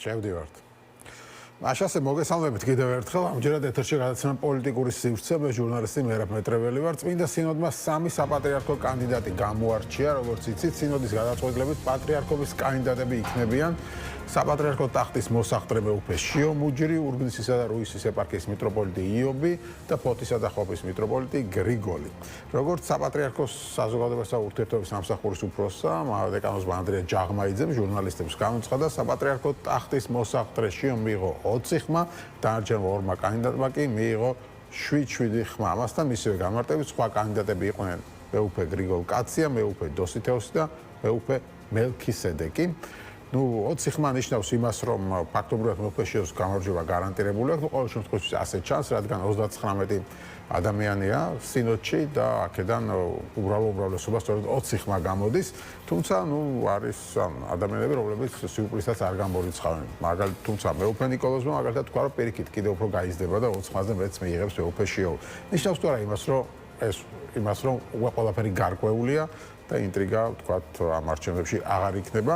შევდივართ. Მაშასე მოგესალმებით კიდევ ერთხელ. ამჯერად ეთერში გადაცემა პოლიტიკური სივრცე, მე ჟურნალისტი მერაბ მეტრეველი ვარ. წმინდა სინოდმა 3 საპატრიარქო კანდიდატი გამოარჩია, როგორც იცით, სინოდის გადაწყვეტილებით პატრიარქობის კანდიდატები იქნებიან საპატრიარქო ტახტის მოსახდრე მეუფე შიო მუჯირი, ურბნისისა და რუისის ეპარქიის მიტროპოლიტი იობი და ფოთისა და ხობის მიტროპოლიტი გრიგოლი. როგორც საპატრიარქოს საზოგადოებასა და ურთიერთობების სამსახურის უფროსა, დეკანოზმა ანდრია ჯაღმაიძემ ჟურნალისტებს გამოცხადა საპატრიარქო ტახტის მოსახდრე შიო მიიღო 20 ხმა, დანარჩენმა 2 კანდიდატმა კი მიიღო 7 ხმა. ამასთან მისივე განმარტებით სხვა კანდიდატები იყვნენ მეუფე გრიგოლ კაცია, მეუფე დოსითეოსი და მეუფე მელქისედეკი. 20 ხმა ნიშნავს იმას, რომ ფაქტობრივად მეუფე შიოს გამარჯვება გარანტირებული აქვს. ყოველ შემთხვევაში ასე ჩანს, რადგან 39 ადამიანია სინოდში და აქედან უმრავლესობა სწორედ 20 ხმა გამოდის. თუმცა, არის ადამიანები, რომლებიც სიუპრისას არ გამორიცხავენ. თუმცა მეუფე ნიკოლოზმა მაგალითად თქვა, რომ პირიქით კიდევ უფრო გაიზრდება და 20 ხმაზე მეც მიიღებს მეუფე შიო. ნიშნავს თუ არა იმას, რომ ყველაფერი გარკვეულია და ინტრიგა, თქვათ, ამ არჩევნებში აღარ იქნება.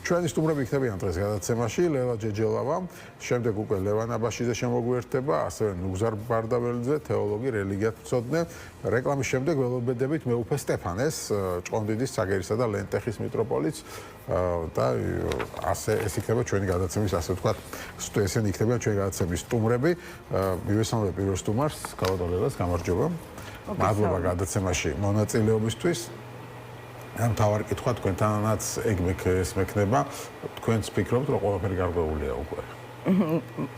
ჩვენი სტუმრები იქნებიან დღეს გადაცემაში ლელა ჯეჯელავა, შემდეგ უკვე ლევან აბაშიძე შემოგვიერთდება, ასევე ნუგზარ ბარდაველიძე, თეოლოგი, რელიგიათმცოდნე. რეკლამის შემდეგ ველობედებით მეუფე სტეფანეს, ჭყონდიდის, ცაგერისა და ლენტეხის მიტროპოლიტს და ეს იქნება ჩვენი გადაცემის, ასე ვთქვათ, ესენი იქნებიან ჩვენი გადაცემის სტუმრები. მივესალმებ პირველ სტუმარს, კალოდოლელას, გამარჯობა. მადლობა გადაცემაში მონაწილეობისთვის. თავარი კითხვა თქვენთანაც ეს მექნება, თქვენც ფიქრობთ, რომ ყველაფერი გარკვეულია უკვე.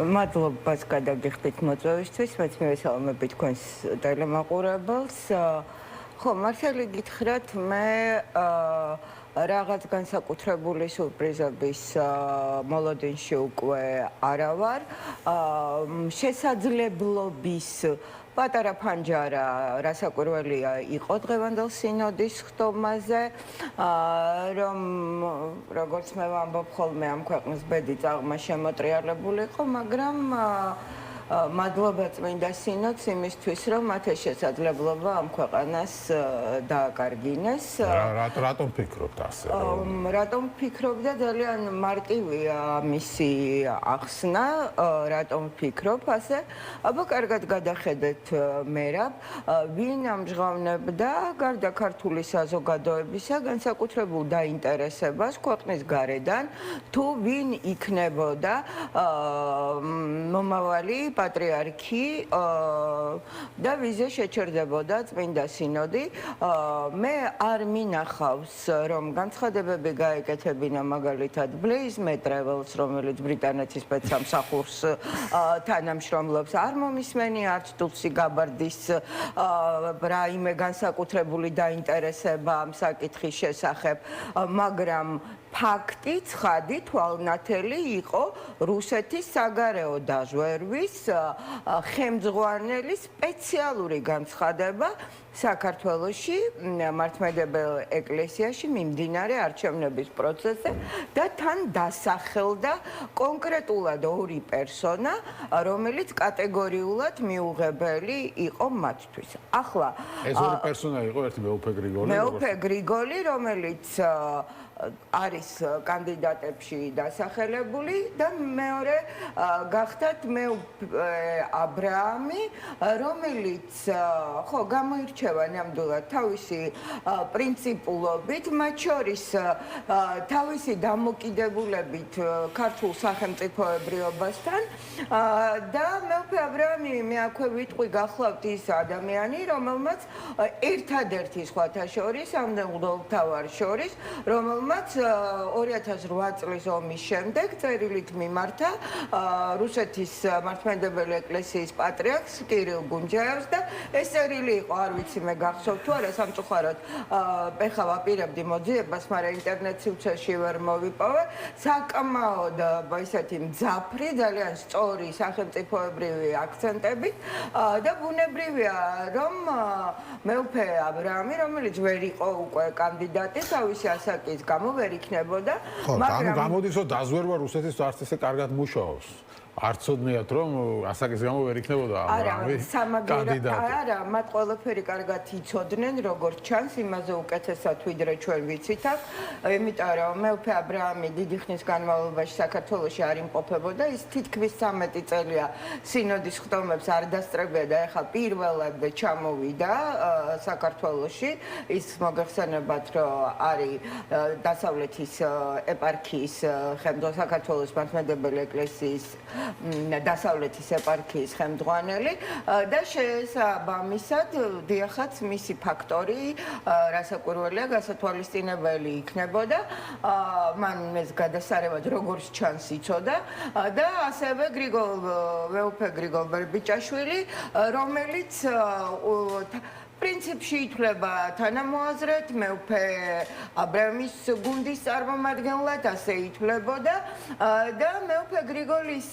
მადლობას გადაგიხდით მოწვევისთვის, მეც მივესალმები თქვენს ტელემაყურებელს. ხო, მართალი გითხრათ, მე რაღაც განსაკუთრებული სურპრიზების მოლოდინში უკვე არა ვარ. შესაძლებლობის პატარა ფანჯარა რასაკვირველია იყო დღევანდელ სინოდის ხტომაზე, რომ როგორც მე ვამბობ ხოლმე ამ ქვეყნის ბედი წაღმა შემოტრიალებული იყო, მაგრამ მადლობა წმინდა სინოდს იმისთვის, რომ მათ ეს შესაძლებლობა ამ ქვეყანას დააკარგინეს. რატომ ფიქრობთ ასე? რატომ ფიქრობ და ძალიან მარტივია მისი ახსნა, რატომ ფიქრობ ასე? აბა კარგად გადახედეთ მერაბ, ვინ ამჟღავნებდა გარდა ქართული საზოგადოებისა განსაკუთრებულ დაინტერესებას ქვეყნის გარედან, თუ ვინ იქნებოდა მომავალი პატრიარქი და ვიზე შეჩერდებოდა წმინდა სინოდი. მე არ მინახავს, რომ განცხადებები გაეკეთებინა მაგალითად ბლეიზ მეტრეველს, რომელიც ბრიტანეთის სპეცსამსახურს თანამშრომლობს, არ მომისმენი არც ტულსი გაბარდის რაიმე განსაკუთრებული დაინტერესება ამ საკითხის შესახებ, მაგრამ ფაქტი, ცხადი, თვალნათელი იყო რუსეთის საგარეო დაზვერვის ხელმძღვანელი სპეციალური განცხადება საქართველოში მართლმედებელ ეკლესიაში მიმდინარე არჩევნების პროცესზე და თან დასახელდა კონკრეტულად 2 პერსონა, რომელიც კატეგორიულად მიუღებელი იყო მათთვის. ახლა ეს 2 პერსონა იყო, ერთი მეუფე გრიგოლი, მეუფე გრიგოლი, რომელიც არის კანდიდატებში დასახელებული და მეორე გახდათ მეუფე აბრაამი, რომელიც ხო გამოირჩევა ნამდვილად თავისი პრინციპულობით, მათ შორის თავისი დამოკიდებულებით ქართულ სახელმწიფოებრიობასთან და მეუფე აბრაამი მე აქვე ვიტყვი გახლავთ ის ადამიანი, რომელმაც ერთადერთი სხვათა შორის ამდენმღვდელმთავარ შორის, რომელმაც 2008 წლის ომის შემდეგ წერილით მიმართა რუსეთის მართლმადიდებელი ეკლესიის პატრიარქს კირილ გუნჯაევს და ეს წერილი იყო, არ ვიცი მე გახსოვთ თუ არა, სამწუხაროდ ეხლა ვაპირებდი მოძიებას, მაგრამ ინტერნეტ სივრცეში ვერ მოვიპოვე, საკმაოდ ისეთი მძაფრი, ძალიან სწორი სახელმწიფოებრივი აქცენტები და ბუნებრივია, რომ მეუფე აბრაამი, რომელიც ვერ იყო უკვე კანდიდატი თავისი ასაკის გამო ვერ იქნებოდა, მაგრამ გამოდის, რომ დაზვერვა რუსეთის არც ესე კარგად მუშაობს. არ ცოდნიათ რომ ასაკის გამო ვერ იქნებოდა აბრაამი კანდიდატი. არა, მათ ყველაფერი კარგად იცოდნენ, როგორც ჩანს, იმაზე უკეთესად ვიდრე ჩვენ ვიცით აქ, იმიტომ რომ მეუფე აბრაამი დიდი ხნის განმავლობაში საქართველოში არ იმყოფებოდა, ის თითქმის 13 წელია სინოდის ხდომებს არ დასწრებია და ეხლა პირველად ჩამოვიდა საქართველოში. ის მოგეხსენებათ, რომ არის დასავლეთის ეპარქიის საქართველოს მართლმადიდებელი ეკლესიის დასავლეთის ეპარქიის ხელმძღვანელი და შესაბამისად დიახაც მისი ფაქტორი რასაკვირველია გასათვალისწინებელი იქნებოდა მან ეს გადასარევად როგორც ჩანს იცოდა და ასევე მეუფე გრიგოლ ბერბიჭაშვილი რომელიც პრინციპში ითვლება თანამოაზრედ, მეუფე აბრაამის გუნდის წარმომადგენლად ასე ითვლებოდა და მეუფე გრიგოლის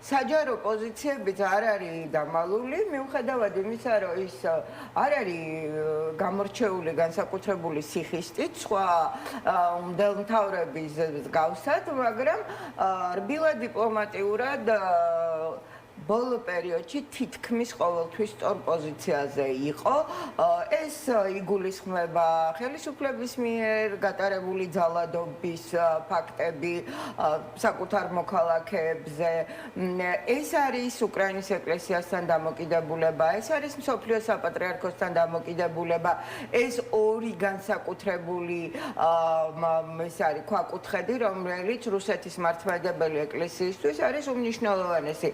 საჯარო პოზიციებიც არ არის დამალული, მიუხედავად იმისა, რომ ის არ არის გამორჩეული განსაკუთრებული სიხისტით, სხვა მდელმთავრების მსგავსად, მაგრამ რბილად დიპლომატიურად ბოლო პერიოდში თითქმის ყოველთვის სწორ პოზიციაზე იყო. ეს იგულისხმება ხელისუფლების მიერ გატარებული ძალადობის ფაქტები საკუთარ მოქალაქეებზე. ეს არის უკრაინის ეკლესიასთან დამოკიდებულება, ეს არის მსოფლიო საპატრიარქოსთან დამოკიდებულება. ეს ორი განსაკუთრებული ეს არის ქვაკუთხედი, რომელიც რუსეთის მართლმადიდებელი ეკლესიისთვის არის უმნიშვნელოვანესი.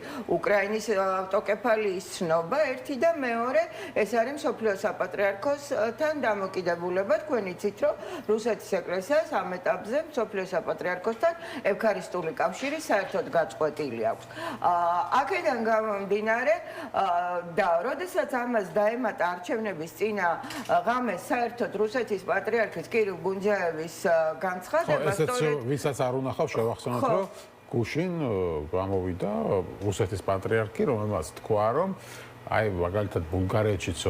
უკრაინის ავტოკეფალიის ცნობა ერთი და მეორე ეს არის მსოფლიო საპატრიარქოსთან დამოკიდებულება. თქვენ იცით, რომ რუსეთის ეკლესიას ამ ეტაპზე მსოფლიო საპატრიარქოსთან ევქარისტიული კავშირი საერთოდ გაწყვეტილი აქვს. აქედან გამომდინარე და როდესაც ამას დაემატა არჩევნების წინა ღამე საერთოდ რუსეთის პატრიარქის კირილ გუნჯაევის განცხადება სწორედ ვისაც არ უნახავ შევახსენოთ რომ გუშინ გამოვიდა რუსეთის პატრიარქი, რომელმაც თქვა, რომ აი მაგალითად ბულგარეთშიც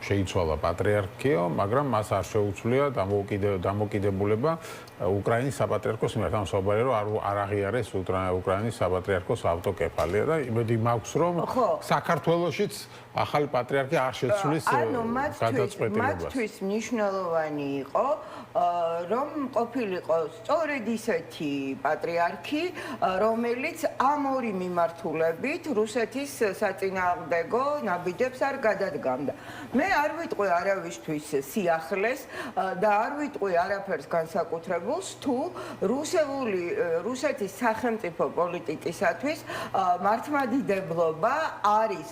შეიცვალა პატრიარქიო, მაგრამ მას არ შეუძლია დამოკიდებულება უკრაინის საპატრიარქოს მიმართ. ამ საუბარია, რომ არ აღიარეს უკრაინის საპატრიარქოს ავტოკეფალია და იმედი მაქვს, რომ საქართველოშიც ახალი პატრიარქი არ შეცვლის გადაწყვეტილებას. მათთვის მნიშვნელოვანი იყო, რომ ყოფილიყო სწორედ ისეთი პატრიარქი, რომელიც ამ ორი მიმართულებით რუსეთის საწინააღმდეგო ნაბიჯებს არ გადადგამდა. მე არ ვიტყვი არავისთვის სიახლეს და არ ვიტყვი არაფერს განსაკუთრებულს, თუ რუსეთის სახელმწიფო პოლიტიკისათვის მართლმადიდებლობა არის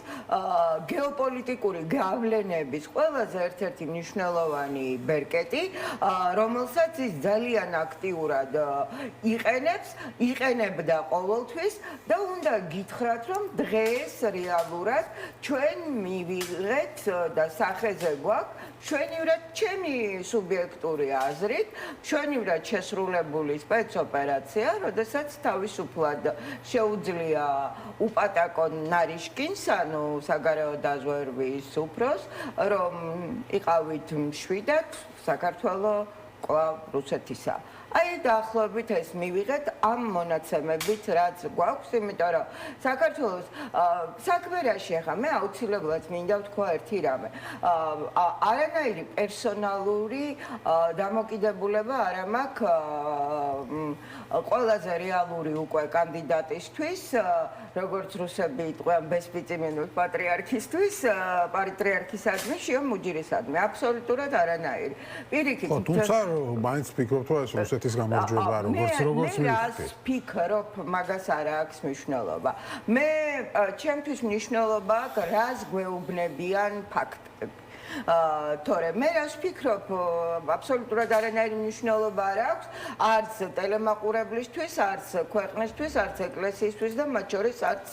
გეოპოლიტიკური გავლენების ყველაზე ერთ-ერთი მნიშვნელოვანი ბერკეტი, რომელსაც ის ძალიან აქტიურად იყენებდა ყოველთვის და უნდა გითხრათ, რომ დღეს რეალურად ჩვენ მივიღეთ და სახეზე გვაქვს ჩვენივრად ჩემი სუბიექტური აზრით, ჩვენივრად შესრულებული სპეცოპერაცია, როდესაც თავისუფლად შეუძლია უპატაკონ ნარიშკინს, ანუ საგარეო დაზვერვის უფროს, რომ იყავით მშვიდად საქართველოს კვლავ რუსეთისა. აი დაახლოებით ეს მივიღეთ ამ მონაცემებით, რაც გვაქვს, იმიტომ რომ საქართველოს საქმერაში ახლა მე აუცილებლად მინდა ვთქვა ერთი რამე. არანაირი პერსონალური დამოკიდებულება არ მაქვს ყველაზე რეალური უკვე კანდიდატისთვის, როგორც რუსები იტყვიან ბესპიწიმინუს პატრიარქისთვის, პატრიარქისადმი, შიო მუჯირისადმი, აბსოლუტურად არანაირი. პირიქით, თუმცა მაინც ფიქრობთ, რომ ეს რუსეთის გამარჯვება როგორც მე რას ფიქრობ, მაგას არ აქვს მნიშვნელობა. მე ჩემთვის მნიშვნელობა აქვს, რას გვეუბნებიან ფაქტები. თორე მე რას ვფიქრობ, აბსოლუტურად არანაირი მნიშვნელობა არ აქვს, არც ტელემაყურებლისთვის, არც ქვეყნისთვის, არც ეკლესიისთვის და მათ შორის არც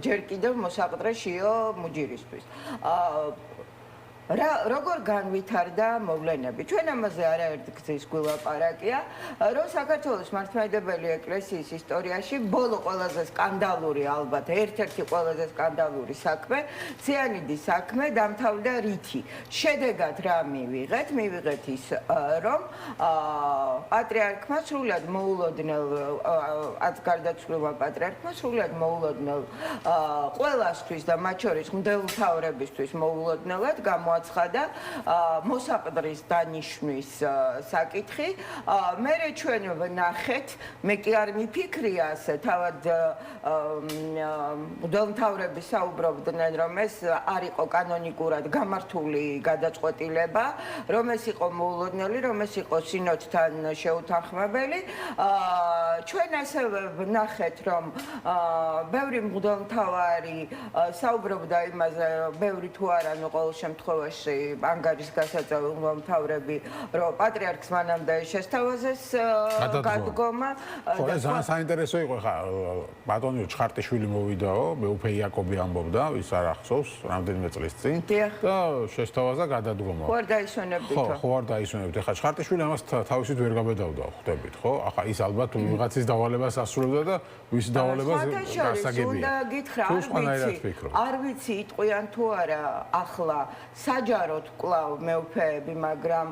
ჯერ კიდევ მოსაყდრე შიო მუჯირისთვის. როგორ განვითარდა მოვლენები? ჩვენ ამაზე არაერთი გზის გულაპარაკია, რომ საქართველოს მართლმადიდებელი ეკლესიის ისტორიაში ბოლო ყველაზე სკანდალური, ალბათ ერთ-ერთი ყველაზე სკანდალური საქმე, ციანიდის საქმე დამთავრდა რითი? შედეგად რა მივიღეთ? მივიღეთ ის, რომ პატრიარქმა სრულად მოულოდნელ გარდაცვლილმა პატრიარქმა სრულად მოულოდნელ ყველასთვის და მათ შორის მღვდელმთავრებისთვის მოულოდნელად გამოაცხადა მოსაყდრის დანიშვნის საკითხი. მერე ჩვენ ვნახეთ, მე კი არ მიფიქრია ასე, თავად მღვდელმთავრები საუბრობდნენ, რომ ეს არ იყო კანონიკურად გამართული გადაწყვეტილება, რომ ეს იყო მოულოდნელი, რომ ეს იყო სინოდთან შეუთანხმებელი. ჩვენ ასევე ვნახეთ, რომ ბევრი მღვდელმთავარი საუბრობდა იმაზე, ბევრი თუ არა, ნუ ყოველ შემთხვევაში ანგარის გასაწევი მღვდელმთავრები, რომ პატრიარქს მანამდე შესთავაზეს გადადგომა. ხო, ეს ძალიან საინტერესო იყო, ხა ბატონი ჩხარტიშვილი მოვიდაო, მეუფე იაკობი ამბობდა, ვის არ ახსოვს, რამდენიმე წლის წინ და შესთავაზა გადადგომა. ხო არ დაისვენებდით? ხო არ დაისვენებდით. ხა ჩხარტიშვილი ამას თავისით ვერ გაბედავდა, ხვდებით, ხო? ახლა ის ალბათ ვიღაცის დავალებას ასრულებდა და ვის დავალებას გასაგებია. უნდა გითხრა, არ ვიცი, იტყვიან თუ არა ახლა საჯაროდ კვლავ მეუფეები, მაგრამ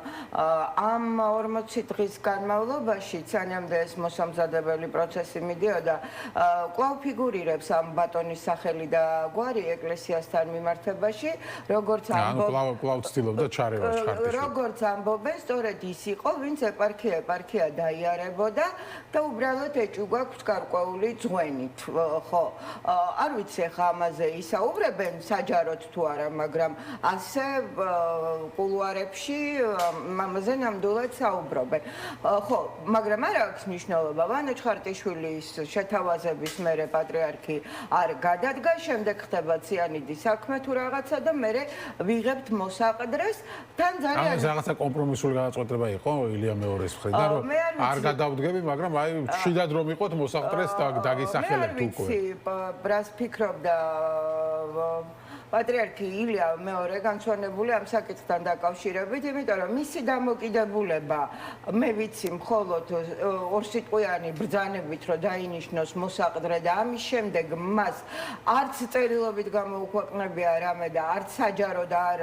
ამ 40 დღის განმავლობაში, სანამდე ეს მოსამზადებელი პროცესი მიდიოდა, კვლავ ფიგურირებს ამ ბატონის სახელი და გვარი ეკლესიასთან მიმართებაში, როგორც კვლავ ცდილობდა ჩარევა ჩხარტიშვილი. როგორც ამბობენ, სწორედ ის იყო, ვინც ეპარქია დაიარებოდა და უბრალოდ ეჭვ გვაქვს გარკვეული ძღვენით, ხო. არ ვიცი ხა ამაზე ისაუბრებენ საჯაროდ თუ არა, მაგრამ ასე კულუარებში ამაზე ნამდვილად საუბრობენ. ხო, მაგრამ არ აქვს მნიშვნელობა, ვანო ჩხარტიშვილის შეთავაზების მერე პატრიარქი არ გადადგა, შემდეგ ხდება ციანიდის საქმე თუ რაღაცა და მერე ვიღებთ მოსაყდრეს, თან ძალიან ეს რაღაცა კომპრომისული გადაწყვეტილება იყო ილია მეორის მხრიდან, რომ არ გადავდგები, მაგრამ აი შიდად რომ იყოთ მოსაყდრეს დაგისახელებთ უკვე. მე არ ვიცი, ბრას ფიქრობდა პატრიარქი ილია მეორე განსვენებული ამ საკითხთან დაკავშირებით, იმიტომ რომ მისი დამოკიდებულება მე ვიცი მხოლოდ ორსიტყვიანი ბრძანებით რომ დაინიშნოს მოსაყდრე და ამის შემდეგ მას არც წერილობით გამოუქვეყნებია რამე და არც საჯაროდ არ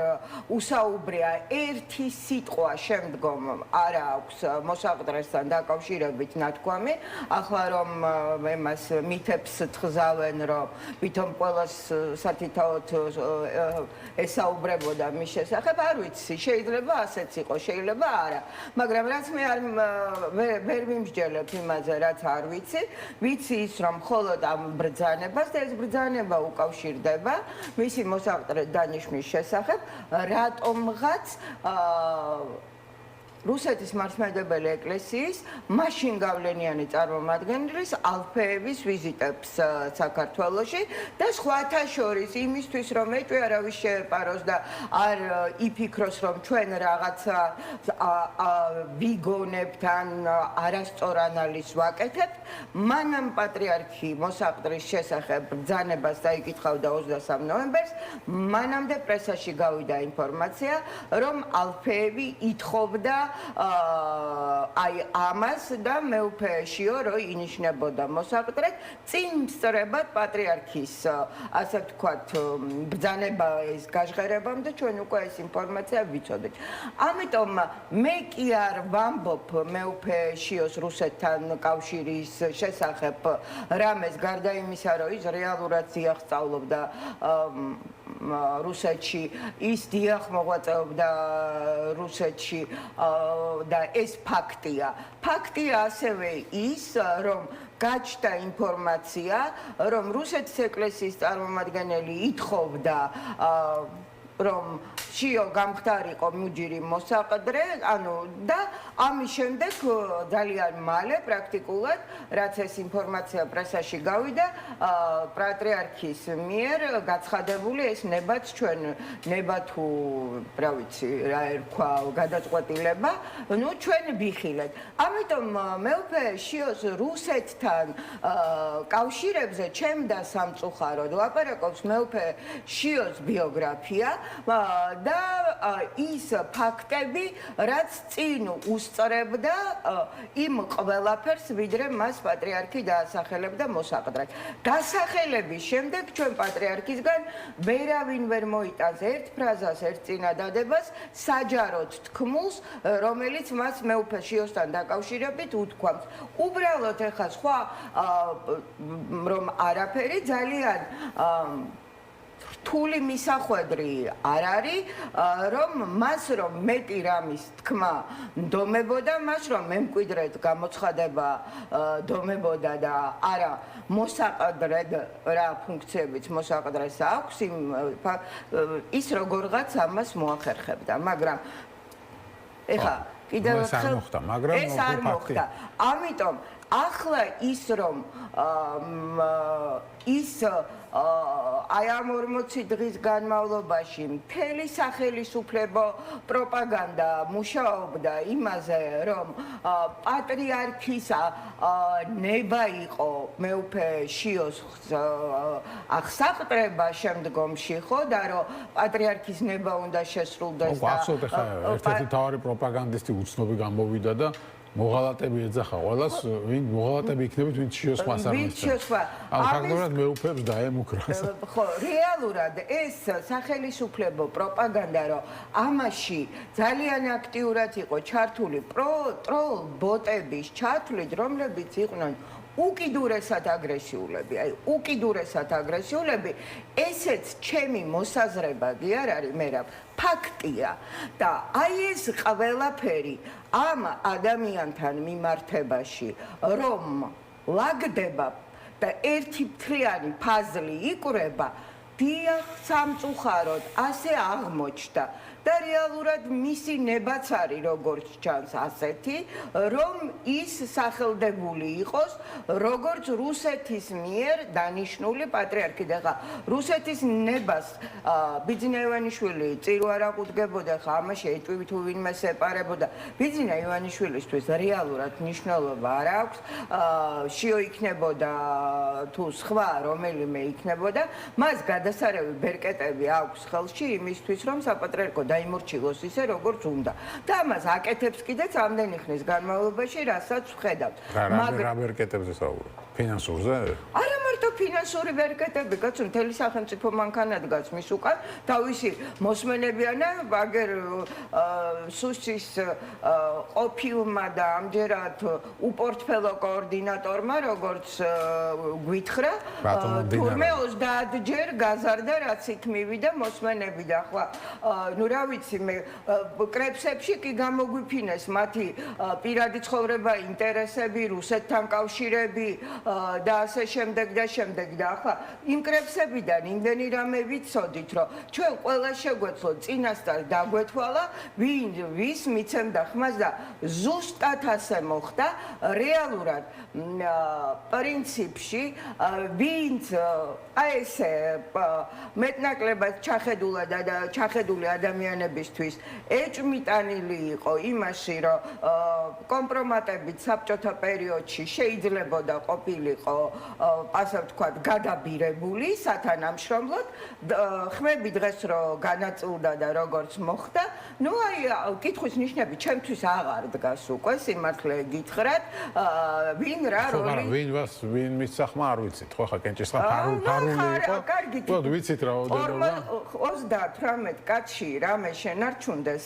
უსაუბრია ერთი სიტყვა შემდგომ არ აქვს მოსაყდრესთან დაკავშირებით ნათქვამი. ახლა რომ εμას მითებს თხზავენ რომ ვითომ ყველას სათითაოდ ესაუბრებოდა მის შესახებ, არ ვიცი, შეიძლება ასეც იყოს, შეიძლება არა, მაგრამ რაც მე ვერ მიმსჯელებ იმაზე, რაც არ ვიცი, ვიცი ის, რომ მხოლოდ ამ ბრძანებას და ეს ბრძანება უკავშირდება მისი მოსაყდრე დანიშვნის შესახებ, რატომღაც რუსეთის მართლმადიდებელი ეკლესიის მაშინ გავლენიანი წარმომადგენლის ალფეების ვიზიტებს საქართველოში და სხვათა შორის იმისთვის რომ ეჭვი არავის შეეპაროს და არ იფიქროს რომ ჩვენ რაღაცა ვიგონებთ ან არასწორ ანალიზს ვაკეთებთ, მანამ პატრიარქი მოსაყდრის შესახებ ბრძანებას დაიკითხავდა 23 ნოემბერს, მანამდე პრესაში გავიდა ინფორმაცია რომ ალფეები ითხოვდა აი ამას და მეუფეშიო რომ ინიშნებოდა მოსაყდრე წინ სწრებად პატრიარქის ასე ვთქვათ ბრძანების გაჟღერებამდე ჩვენ უკვე ეს ინფორმაცია ვიცოდით. ამიტომ მე კი არ ვამბობ მეუფეშიოს რუსეთთან კავშირის შესახებ რამეს გარდა იმისა რომ ის რეალურად იახსწავლობდა რუსეთში, ის დიახ მოღვაწეობდა რუსეთში და ეს ფაქტია. ფაქტია ასევე ის, რომ გაჩნდა ინფორმაცია, რომ რუსეთის ეკლესიის წარმომადგენელი ითხოვდა რომ შიო გამხდარიყო მუჯირი მოსაყდრე, ანუ და ამის შემდეგ ძალიან მალე პრაქტიკულად რაც ეს ინფორმაცია პრესაში გავიდა, პატრიარქის მიერ გაცხადებული ეს ნება ჩვენ ნება თუ რა ვიცი რა ერქვა გადაწყვეტილება, ნუ ჩვენ ვიხილეთ. ამიტომ მეუფე შიოს რუსეთთან კავშირებზე ჩემ და სამწუხაროდ ლაპარაკობს მეუფე შიოს ბიოგრაფია და ის ფაქტები, რაც წინ უსწრებდა იმ ყველაფერს, ვიდრე მას პატრიარქი დაასახელებდა მოსაყდრად. დასახელების შემდეგ ჩვენ პატრიარქისგან ვერავინ ვერ მოიტანს ერთ ფრაზას, ერთ წინადადებას, საჯაროდ თქმულს, რომელიც მას მეუფე შიოსთან დაკავშირებით უთქვამს. უბრალოდ ეხლა სხვა რომ არაფერი ძალიან რთული მისახვედრი არ არის, რომ მას რომ მეტი რამის თქმა ნდომებოდა, მას რომ მემკვიდრედ გამოცხადება ნდომებოდა და არა მოსაყდრედ რა ფუნქციებიც მოსაყდრეს აქვს, ის როგორღაც ამას მოახერხებდა, მაგრამ ეხლა კიდევ ერთხელ ეს არ მოხდა. ამიტომ ახლა ის რომ ის აი ამ 40 დღის განმავლობაში მთელი სახელისუფლებო პროპაგანდა მუშაობდა იმაზე, რომ პატრიარქის ნება იყო მეუფე შიოს აღსაყდრება შემდგომში, ხო და რომ პატრიარქის ნება უნდა შესრულდეს და ახსოვთ ხა ერთ-ერთი თავარი პროპაგანდისტი უცნობი გამოვიდა და მოღალატები ეძახა ყველას, ვინ მოღალატები იქნებით, ვინც შიოს ხმას არ მისცემს. ფაქტობრივად მეუფეებს დაემუქრას. ხო, რეალურად ეს სახელისუფლებო პროპაგანდა, რომ ამაში ძალიან აქტიურად იყო ჩართული ტროლ ბოტების ჩათვლით, რომლებიც იყვნენ უკიდურესად აგრესიულები, აი უკიდურესად აგრესიულები, ესეც ჩემი მოსაზრება კი არ არის, მერაბ, ფაქტია და აი ეს ყველაფერი ამ ადამიანთან მიმართებაში, რომ ლაგდება და ერთი მთლიანი ფაზლი იკვრება, დიახ, სამწუხაროდ ასე აღმოჩნდა და რეალურად მისი ნებაც არის როგორც ჩანს ასეთი, რომ ის სახელდებული იყოს როგორც რუსეთის მიერ დანიშნული პატრიარქი. და ხა რუსეთის ნებას ბიძინა ივანიშვილი წირო არ აყუდგებოდა, ხა ამაში ეტვივით თუ ვინმე სეპარებოდა. ბიძინა ივანიშვილისთვის რეალურად მნიშვნელობა არ აქვს, შიო იქნებოდა თუ სხვა რომელიმე იქნებოდა, მას გადასარევი ბერკეტები აქვს ხელში იმისთვის, რომ საპატრიარქო დაიმორჩილოს ისე როგორც უნდა. და ამას აკეთებს კიდეც ამდენი ხნის განმავლობაში, რასაც ვხედავთ. რა ბერკეტებზე საუბრობ? ფინანსურზე? არა მარტო ფინანსური ბერკეტები, კაცო, მთელი სახელმწიფო მანქანა დგას მის უკან, თავისი მოსმენებიანა, აგერ სუსის ყოფილმა და ამჯერად უპორტფელო კოორდინატორმა, როგორც გვითხრა, თურმე 30 ჯერ გაზარდა, რაც იქ მივიდა მოსმენები და ახლა ნუ რა ვიცი მე კრებსებში კი გამოგვიფინეს მათი პირადი ცხოვრება, ინტერესები, რუსეთთან კავშირები და ასე შემდეგ და შემდეგ და ახლა იმ კრებსებიდან იმდენი რამე ვიცოდით, რომ ჩვენ ყველა შეგვეცლო წინასწარ დაგვეთვალა, ვის მიცემდა ხმას და ზუსტად ასე მოხდა რეალურად პრინციპში, ვინც აი ესე მეტნაკლებად ჩახედული ადამიანებისთვის ეჭვმიტანილი იყო იმაში, რომ კომპრომატებით საბჭოთა პერიოდში შეიძლებოდა ყოფილიყო, ასე ვთქვათ, გადაბირებული სათანამშრომლოდ, ხმები დღეს რო განაწილდა და როგორც მოხდა, ნუ აი კითხვის ნიშნები ჩემთვის აღარ დგას უკვე, სიმართლე გითხრათ, ვინ რა როლი ვინ მისცა ხმა არ ვიცით, ხო ხა კენჭისყა ფარული იყო. ხო, ვიცით რა 38 კაცში რამე შენარჩუნდეს,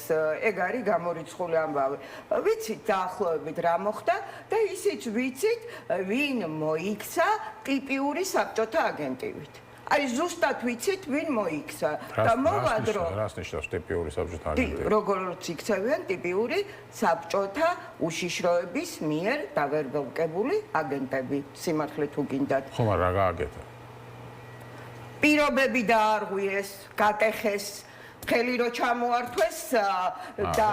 ეგ არის გამორიცხული ამბავი. ვიცით დაახლოებით რა მოხდა და ისიც ვიცით, ვინ მოიქცა ტიპიური საბჭოთა აგენტივით. აი ზუსტად ვიცით, ვინ მოიქცა და მოვადრო. რას ნიშნავს ტიპიური საბჭოთა აგენტივი? როგორც იქცევიან ტიპიური საბჭოთა უშიშროების მიერ დავერბელკებული აგენტები, სიმართლე თუ გინდათ. ხო, მაგრამ რა გააკეთა? პირობები დაარღვიეს, გატეხეს, ხელი რო ჩამოართვეს და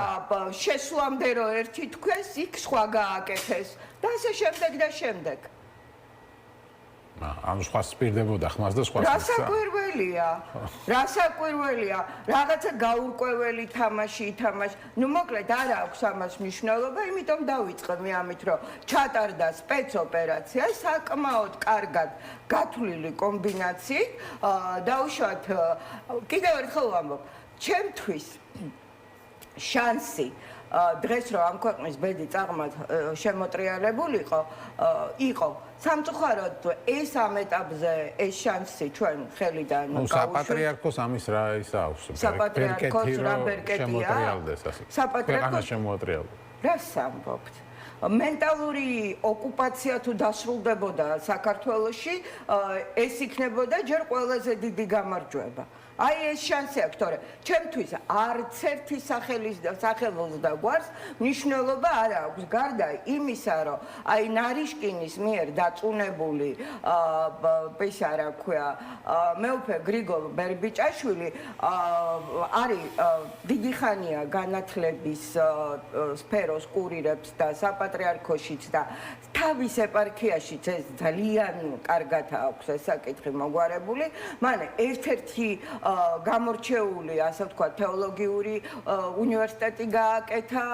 შესვლამდე რო ერთი თქვეს, იქ სხვა გააკეთეს და ასე შემდეგ და შემდეგ. ანუ სხვა სპირდებოდა ხმას და სხვა რასაკვირველია რაღაცა გაურკვეველი თამაში ითამაშ ნუ მოკლედ არ აქვს ამას მნიშვნელობა იმიტომ დავიწყე მე ამით რომ ჩატარდა სპეცოპერაცია საკმაოდ კარგად გათვლილი კომბინაციით დაუშვათ კიდევ ერთხელ ვამბობ ჩემთვის შანსი დღეს რომ ამ ქვეყნის ბედი წაღმად შემოტრიალებულიყო იყო სამწუხაროდ ეს ამ ეტაპზე ეს შანსი ჩვენ ხელიდან გავუშვით საპატრიარქოს ამის რა ის აქვს საპატრიარქოს რა ბერკეტია საპატრიარქოს შემოატრიალდა რას ამბობთ მენტალური ოკუპაცია თუ დასრულდებოდა საქართველოში ეს იქნებოდა ჯერ ყველაზე დიდი გამარჯვება აი ეს შანსი აქვს თორე ჩემთვის არც ერთი სახელოს და გვარს მნიშვნელობა არ აქვს გარდა იმისა რომ აი ნარიშკინის მიერ დაწუნებული ისა რა ქვია მეუფე გრიგოლ ბერბიჭაშვილი არის დიდი ხანია განათლების სფეროს კურირებს და საპატრიარქოშიც და თავის ეპარქიაშიც ეს ძალიან კარგად აქვს ეს საკითხი მოგვარებული მანე ერთ-ერთი გამორჩეული, ასე ვთქვათ, თეოლოგიური უნივერსიტეტი გააკეთა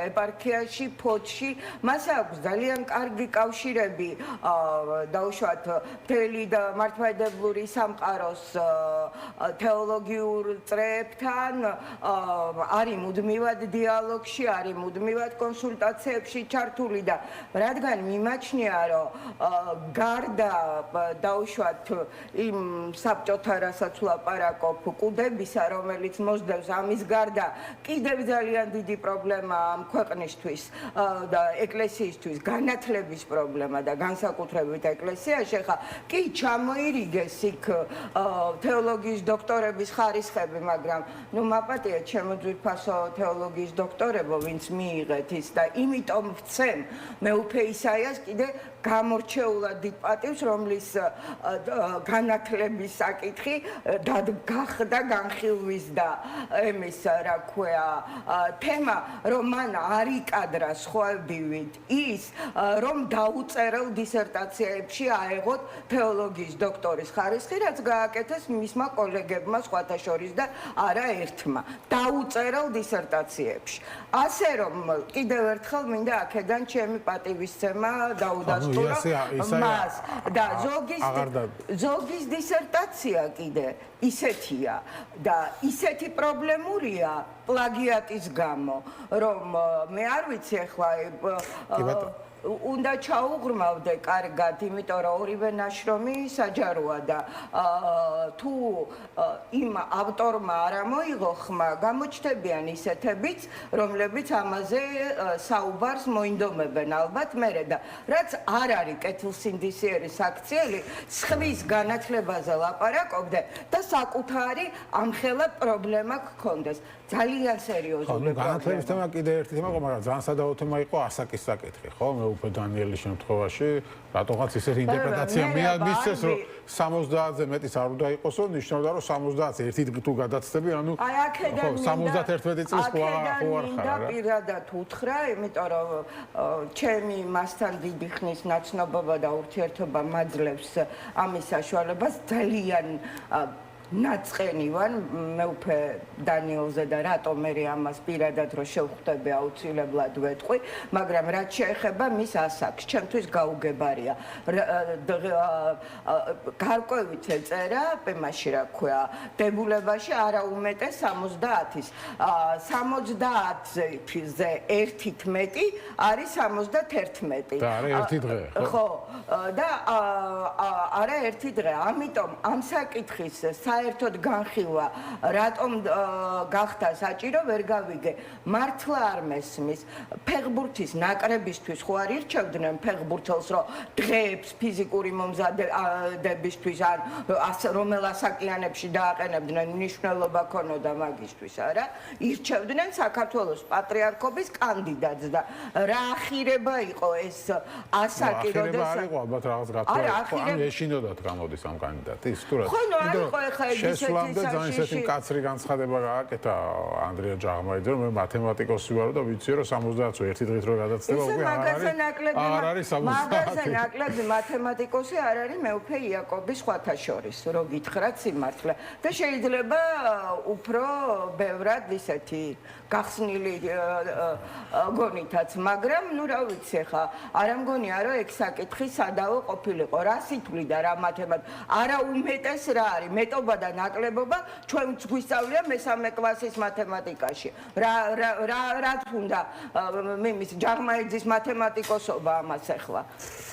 ეპარქიაში, ფოთში. მას აქვს ძალიან კარგი კავშირები დაუშვათ მთელი მართლმადიდებლური სამყაროს თეოლოგიურ წრეებთან, არის მუდმივად დიალოგში, არის მუდმივად კონსულტაციებში ჩართული და რადგან მიმაჩნია, რომ გარდა დაუშვათ იმ საბჭოთა რასაც ლაპარაკობ კუდებისა, რომელიც მოსდევს ამის გარდა კიდევ ძალიან დიდი პრობლემა ამ ქვეყნისთვის და ეკლესიისთვის განათლების პრობლემა და განსაკუთრებით ეკლესიაში ხა კი ჩამოირიგეს იქ თეოლოგიის დოქტორების ხარისხები, მაგრამ ნუ მაპატია ჩემო ძვირფასო თეოლოგიის დოქტორებო, ვინც მიიღეთ ის და იმიტომ ვცემ მეუფე ისაიას კიდე გამორჩეულად დიდ პატივს, რომლის განათლების საკითხი გახდა განხილვის და ემის რა ქვია თემა რომ მან არ იკადრა სხვაებივით ის რომ დაუწერელ დისერტაციებში აეღოთ თეოლოგიის დოქტორის ხარისხი რაც გააკეთეს მისმა კოლეგებმა სხვათა შორის და არა ერთმა დაუწერელ დისერტაციებში ასე რომ კიდევ ერთხელ მინდა აქედან ჩემი პატივისცემა დაუდასტურო მას და ზოგის დისერტაცია კიდე ისეთია და ისეთი პრობლემურია პლაგიატის გამო რომ მე არ ვიცი ახლა უნდა ჩაუღრმავდე კარგად, იმიტომ რომ ორივე ნაშრომი საჯაროა და თუ იმ ავტორმა არ ამოიღო ხმა, გამოჩნდებიან ისეთებიც, რომლებიც ამაზე საუბარს მოინდომებენ ალბათ მერე და რაც არ არის კეთილსინდისიერი საქციელი, სხვის განათლებაზე ლაპარაკობდე და საკუთარი ამხელა პრობლემა გქონდეს. ძალიან სერიოზული პრობლემა. განათლების თემა კიდე ერთი თემა იყო, მაგრამ ძალიან სადავო თემა იყო ასაკის საკითხი, ხო? მეუფე დანიელის შემთხვევაში, რატომღაც ისეთი ინტერპრეტაცია მიაღწიეს, რომ 70-ზე მეტის არ უნდა იყოსო, ნიშნავდა, რომ 70-ზე ერთი დღე თუ გადაცდები, ანუ აი აქედან 71 წლის ხო არ ხარ და პირადად უთხრა, იმიტომ რომ ჩემი მასთან დიდი ხნის ნაცნობობა და ურთიერთობა მაძლევს ამის საშუალებას ძალიან ნაწყენი ვარ მეუფე დანიელზე და რატომ მე ამას პირადად რო შევხვდები აუცილებლად ვეტყვი, მაგრამ რაც შეეხება მის ასაკს, ჩემთვის გაუგებარია. გარკვევით ეწერა, პემაში რა ქვია, დებულებაში არაუმეტეს 70-ის. 70-ზე ერთით მეტი არის 71. და არა ერთი დღე, ხო? და არა ერთი დღე. ამიტომ ამ საკითხის საერთოდ განხილვა რატომ გახდა საჭირო ვერ გავიგე მართლა არ მესმის ფეხბურთის ნაკრებისთვის ხო არ ირჩევდნენ ფეხბურთელს რომ დღეებს ფიზიკური მომზადებისთვის ან რომელ ასაკიანებში დააყენებდნენ მნიშვნელობა ქონოდა მაგისთვის არა ირჩევდნენ საქართველოს პატრიარქობის კანდიდატს და რა ახირება იყო ეს ასაკი როდესაც იყო ალბათ რაღაც გათხოვა. ან ეშინოდათ გამოდის ამ კანდიდატის თუ რა. ხო, ნუ არ იყო ეხლა ეგ შესვლამდე ძალიან ისეთი მკაცრი განცხადება გააკეთა ანდრია ჯაღმაიძე, რომ მე მათემატიკოსი ვარო და ვიცი რომ 70-ზე ერთი დღით რო გადაცდება უკვე არ არის 70. მაგაზე ნაკლები მათემატიკოსი არ არის მეუფე იაკობის სხვათა შორის, რო გითხრათ სიმართლე. და შეიძლება უფრო ბევრად ისეთი გახსნილი გონითაც, მაგრამ ნუ რა ვიცი ხა, არ ამგონია რომ ეგ საკითხი სადავო ყოფილიყო. რა სითვლიდა რა არა უმეტეს რა არის მეტობა და ნაკლებობა ჩვენც გვისწავლია მესამე კლასის მათემატიკაში. რა თუნდა მის ჯაღმაიძის მათემატიკოსობა ამას ახლა.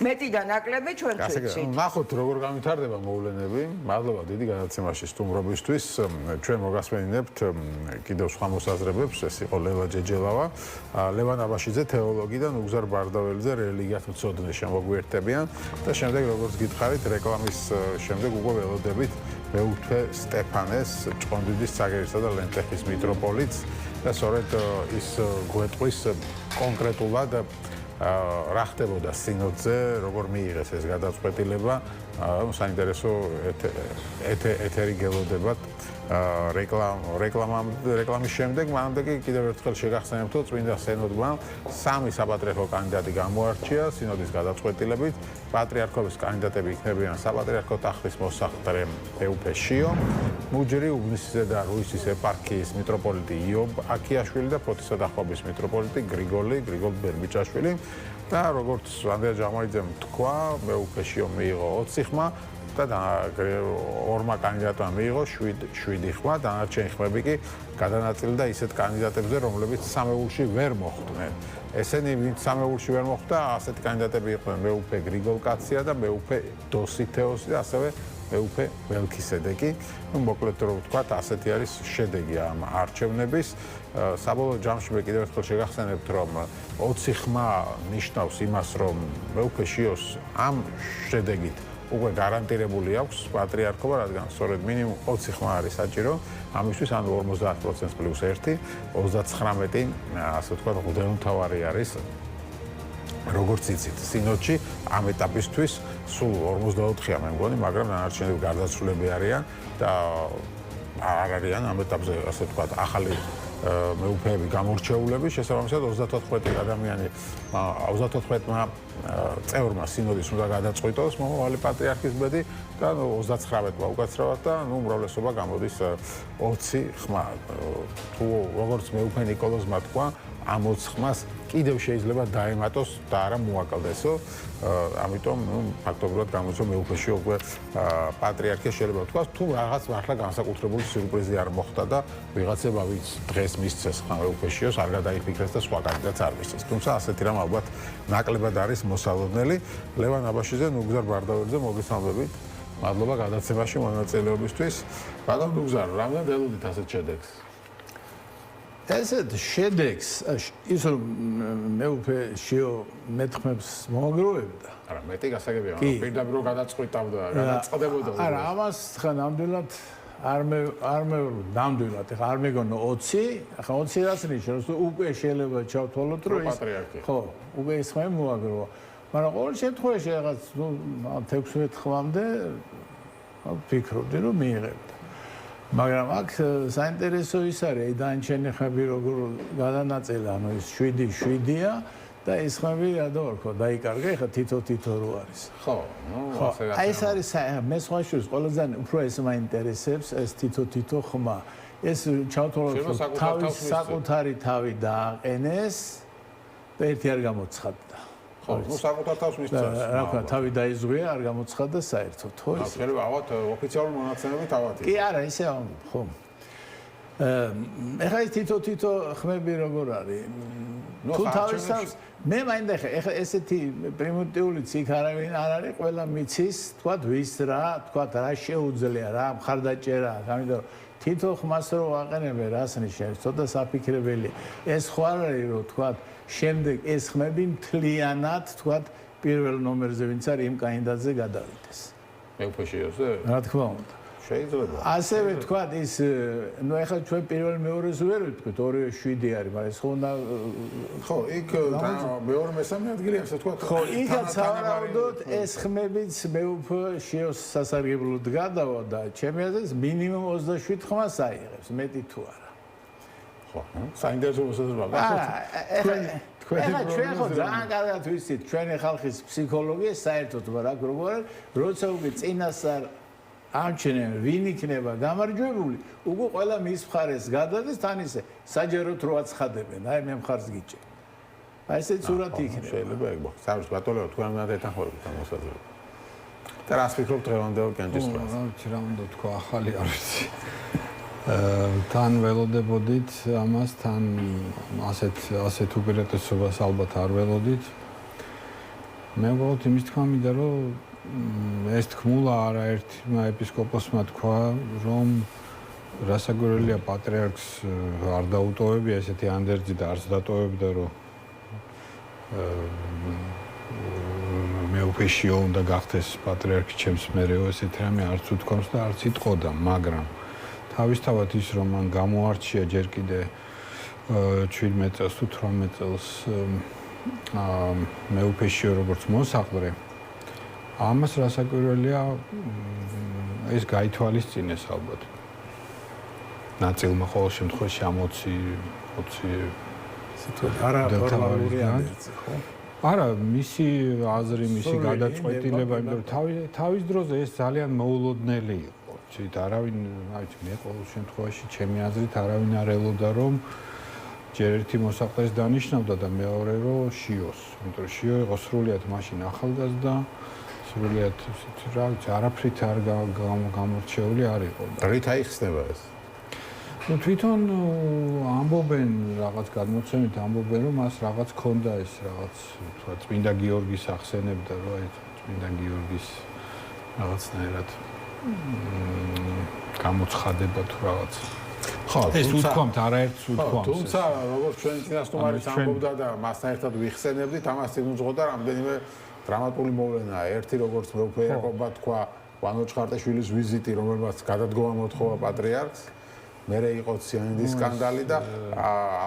მეტი და ნაკლები ჩვენ ვიცით. ნახოთ როგორ გამვითარდება მოვლენები. მადლობა დიდი გადაცემაში სტუმრობისთვის. ჩვენ მოგასმენინებთ კიდევ სხვა მოსაზრებებს. ეს იყო ლელა ჯეჯელავა, ლევან აბაშიძე თეოლოგიდან, უგზარ ბარდაველიძე რელიგიათ მცოდნე შემოგვიერთებიან და შემდეგ როგორც გითხარით რეკლამის შემდეგ უკვე ველოდებით მეუფე სტეფანეს ჭყონდიდის ცაგერისა და ლენტეხის მიტროპოლიტს და სწორედ ის გვეტყვის კონკრეტულად რა ხდებოდა სინოდზე, როგორ მიიღეს ეს გადაწყვეტილება, საინტერესო ეთერი გელოდებათ რეკლამის შემდეგ, მანამდე კი კიდევ ერთხელ შეგახსენებთ, რომ წმინდა სინოდმა 3 საპატრიარქო კანდიდატი გამოარჩია სინოდის გადაწყვეტილებით. პატრიარქობის კანდიდატები იქნებიან საპატრიარქო ტახტის მოსახლე მეუფე შიო, მუჯრი უბნისისა და რუისის ეპარქიის მიტროპოლიტი იობ აკიაშვილი და ფოთისა და ხვაბის მიტროპოლიტი გრიგოლ ბერბიჭაშვილი და როგორც ანდრია ჯაღმაიძემ თქვა, მეუფე შიო მიიღო 20 ხმა და ორმა კანდიდატმა მიიღო 7 ხმა, დანარჩენი ხმები კი გადანაწილდა ისეთ კანდიდატებზე, რომლებიც სამეულში ვერ მოხვდნენ. ესენი ვინც სამეულში ვერ მოხვდა, ასეთი კანდიდატები იყვნენ მეუფე გრიგოლ კაცია და მეუფე დოსითეოსი და ასევე მეუფე ველქისედეკი. მოკლედ რომ ვთქვათ, ასეთი არის შედეგი ამ არჩევნების. საბოლოო ჯამში მე კიდევ ერთხელ შეგახსენებთ, რომ 20 ხმა ნიშნავს იმას, რომ მეუფე შიოს ამ შედეგით უკვე გარანტირებული აქვს პატრიარქობა, რადგან სწორედ მინიმუმ 20 ხმა არის საჭირო. ამისთვის ანუ 50% პლუს 1, 39, ასე ვთქვათ, მღვდელმთავარი არის. როგორც იცით, სინოდში ამ ეტაპისთვის სულ 44-ია მე მგონი, მაგრამ დანარჩენები გარდაცვლილები არიან და არ არიან ამ ეტაპზე, ასე ვთქვათ, ახალი მეუფეები გამორჩეულები, შესაბამისად 34 ადამიანი 34-მა წევრმა სინოდის უნდა გადაწყვიტოს მომავალი პატრიარქის ბედი და 39-მა უკაცრავად და უმრავლესობა გამოდის 20 ხმა. თუ როგორც მეუფე ნიკოლოზმა თქვა, ამ 20 ხმას კიდევ შეიძლება დაემატოს და არა მოაკლდესო. ამიტომ ფაქტობრივად გამოდის მეუფეში უკვე პატრიარქია შეიძლება ვთქვას, თუ რაღაც მართლა განსაკუთრებული სიურპრიზი არ მოხდა და ვიღაცება ვინც დღეს მისცეს ხმა მეუფეშიოს არ გადაიფიქრეს და სხვა კანდიდატს არ მისცეს. თუმცა ასეთი რამ ალბათ ნაკლებად არის მოსალოდნელი. ლევან აბაშიძე, უგზარ ბარდაველიძე, მოგესალმებით. მადლობა გადაცემაში მონაწილეობისთვის. ბატონ უგზარ, რამდენ ველოდით ასეთ შედეგს? ესეთ შედეგს ის რომ მეუფე შიო მეტხმებს მოაგროვებდა. არა, მეტი გასაგებია, მაგრამ პირდაპირ გადაწყვიტავდა, გადაწყდებოდა. არა, ამას ხა ნამდვილად არ ნამდვილად ხა არ მეგონო 20, ხა 20 რაც ნიშნავს, რომ უკვე შეიძლება ჩავთვალოთ, რომ ის ხო, უკვე ის ხმები მოაგროვა. მაგრამ ყოველ შემთხვევაში რაღაც 16 ხმამდე ვფიქრობდი, რომ მიიღებდა. მაგრამ აქ საინტერესო ის არის, დანარჩენი ხმები როგორ გადანაწილა, ანუ ის 7-7-ია და ეს ხმები რადო დაიკარგა, ეხლა თითო რო არის. ხო, ნუ ასე აი ეს არის მე სხვა შორის ყველაზე უფრო ეს მაინტერესებს ეს თითო ხმა. ეს ჩავთვალოთ, თავის საკუთარი თავი დააყენეს და ერთი არ გამოცხადდა. ხო, ნუ საკუთარ თავს მისცეს. რა ვქნა, თავი დაიზღვია, არ გამოცხადდა საერთოდ, ხო? შეიძლება ალბათ ოფიციალური მონაცემებით ავათი. კი არა, ისე ამბობ, ხო. ეხლა ის თითო ხმები როგორ არის? თუ თავის თავს მე მაინდა ეხლა ესეთი პრიმიტიული ციხ არავინ არ არის, ყველა მიცის, თქვა ვის რა, თქვა რა შეუძლია, რა მხარდაჭერა, ამიტომ თითო ხმას რო აყენებენ, რას ნიშნავს, ცოტა საფიქრებელი. ეს ხო არ არის, რომ თქვა შემდეგ ეს ხმები მთლიანად, თქვა პირველ ნომერზე ვინც არის იმ კანდიდატზე გადავიდეს. მეუფეშიოზე? რა თქმა უნდა. შეიძლება. ასევე თქვა ის ნუ ეხლა ჩვენ პირველ მეორეს ვერ ვიტყვით 2-7 არის, მაგრამ ეს ხო უნდა ხო, იქ მეორე მესამე ადგილი ასე თქვა. ხო, იქაც სავარაუდოდ ეს ხმებიც მეუფე შეოს სასარგებლოდ გადავა და ჩემი აზრით მინიმუმ 27 ხმას აიღებს, მეტი თუ არა. ხო, საინტერესო მოსაზრება. ეხლა ჩვენ ხო ძალიან კარგად ვიცით ჩვენი ხალხის ფსიქოლოგია საერთოდ რა როგორ როცა უკვე წინასწარ ამჩნევენ ვინ იქნება გამარჯვებული უკვე ყველა მის მხარეს გადადის თან ისე საჯაროდ რო აცხადებენ აი მე მხარს გიჭე აი ესე სურათი იქნება შეიძლება ეგ მოხდეს საერთოდ ბატონო თქვენ უნდა ეთანხმებით ამ მოსაზრებას და რას ფიქრობთ დღევანდელ კენჭის პრას რა უნდა თქვა ახალი არ ვიცი თან ველოდებოდით ამას თან ასეთ უპირატესობას ალბათ არ ველოდით მე ვგავთ იმის თქმა მინდა რომ ეს თქმულა არაერთმა ეპისკოპოსმა თქვა რომ რასაკვირველია პატრიარქს არ დაუტოვებია ესეთი ანდერძი და არც დატოვებდა რომ მე უფეშიო უნდა გახდეს პატრიარქი ჩემს მერეო ესეთი რამე არც უთქვამს და არც იტყოდა მაგრამ თავისთავად ის რომ მან გამოარჩია ჯერ კიდე 17 წელს თუ 18 წელს მეუფეშიო როგორც მოსაყდრე ამას რასაკვირველია ეს გაითვალისწინეს ალბათ ნაწილმა ყოველ შემთხვევაში ამ 20 არა ფორმალური ანდერძი ხო არა მისი აზრი მისი გადაწყვეტილება იმიტომ რომ თავის დროზე ეს ძალიან მოულოდნელი იყო ცით არავინ, აი მე ყოველ შემთხვევაში ჩემი აზრით არავინ არ ელოდა რომ ჯერ ერთი მოსაყდრეს დანიშნავდა და მეორე რომ შიოს. იმიტომ რომ შიო იყო სრულიად მაშინ ახალგაზრდა, სრულიად რა ვიცი, არაფრით არ გამორჩეული არ იყო. რით აიხსნება ეს? ну თვითონ ამბობენ რაღაც გადმოცემით ამბობენ რომ მას რაღაც ქონდა ეს რაღაც თქვა წმინდა გიორგის ახსენებდა რომ აი წმინდა გიორგის რაღაცნაირად გამოცხადება თუ რაღაც. ხო, ეს უთქვამთ, არაერთს უთქვამთ. თუმცა, როგორც ჩვენ წინასწარმეტყველიც ამბობდა და მასთან ერთად ვიხსენებდით, ამას წინ უძღოდა რამდენიმე დრამატული მოვლენა. ერთი როგორც მეუფე იაკობა თქვა, ვანო ჩხარტაშვილის ვიზიტი, რომელმაც გადადგომა მოთხოვა პატრიარქს. მერე იყო ციანიდის სკანდალი და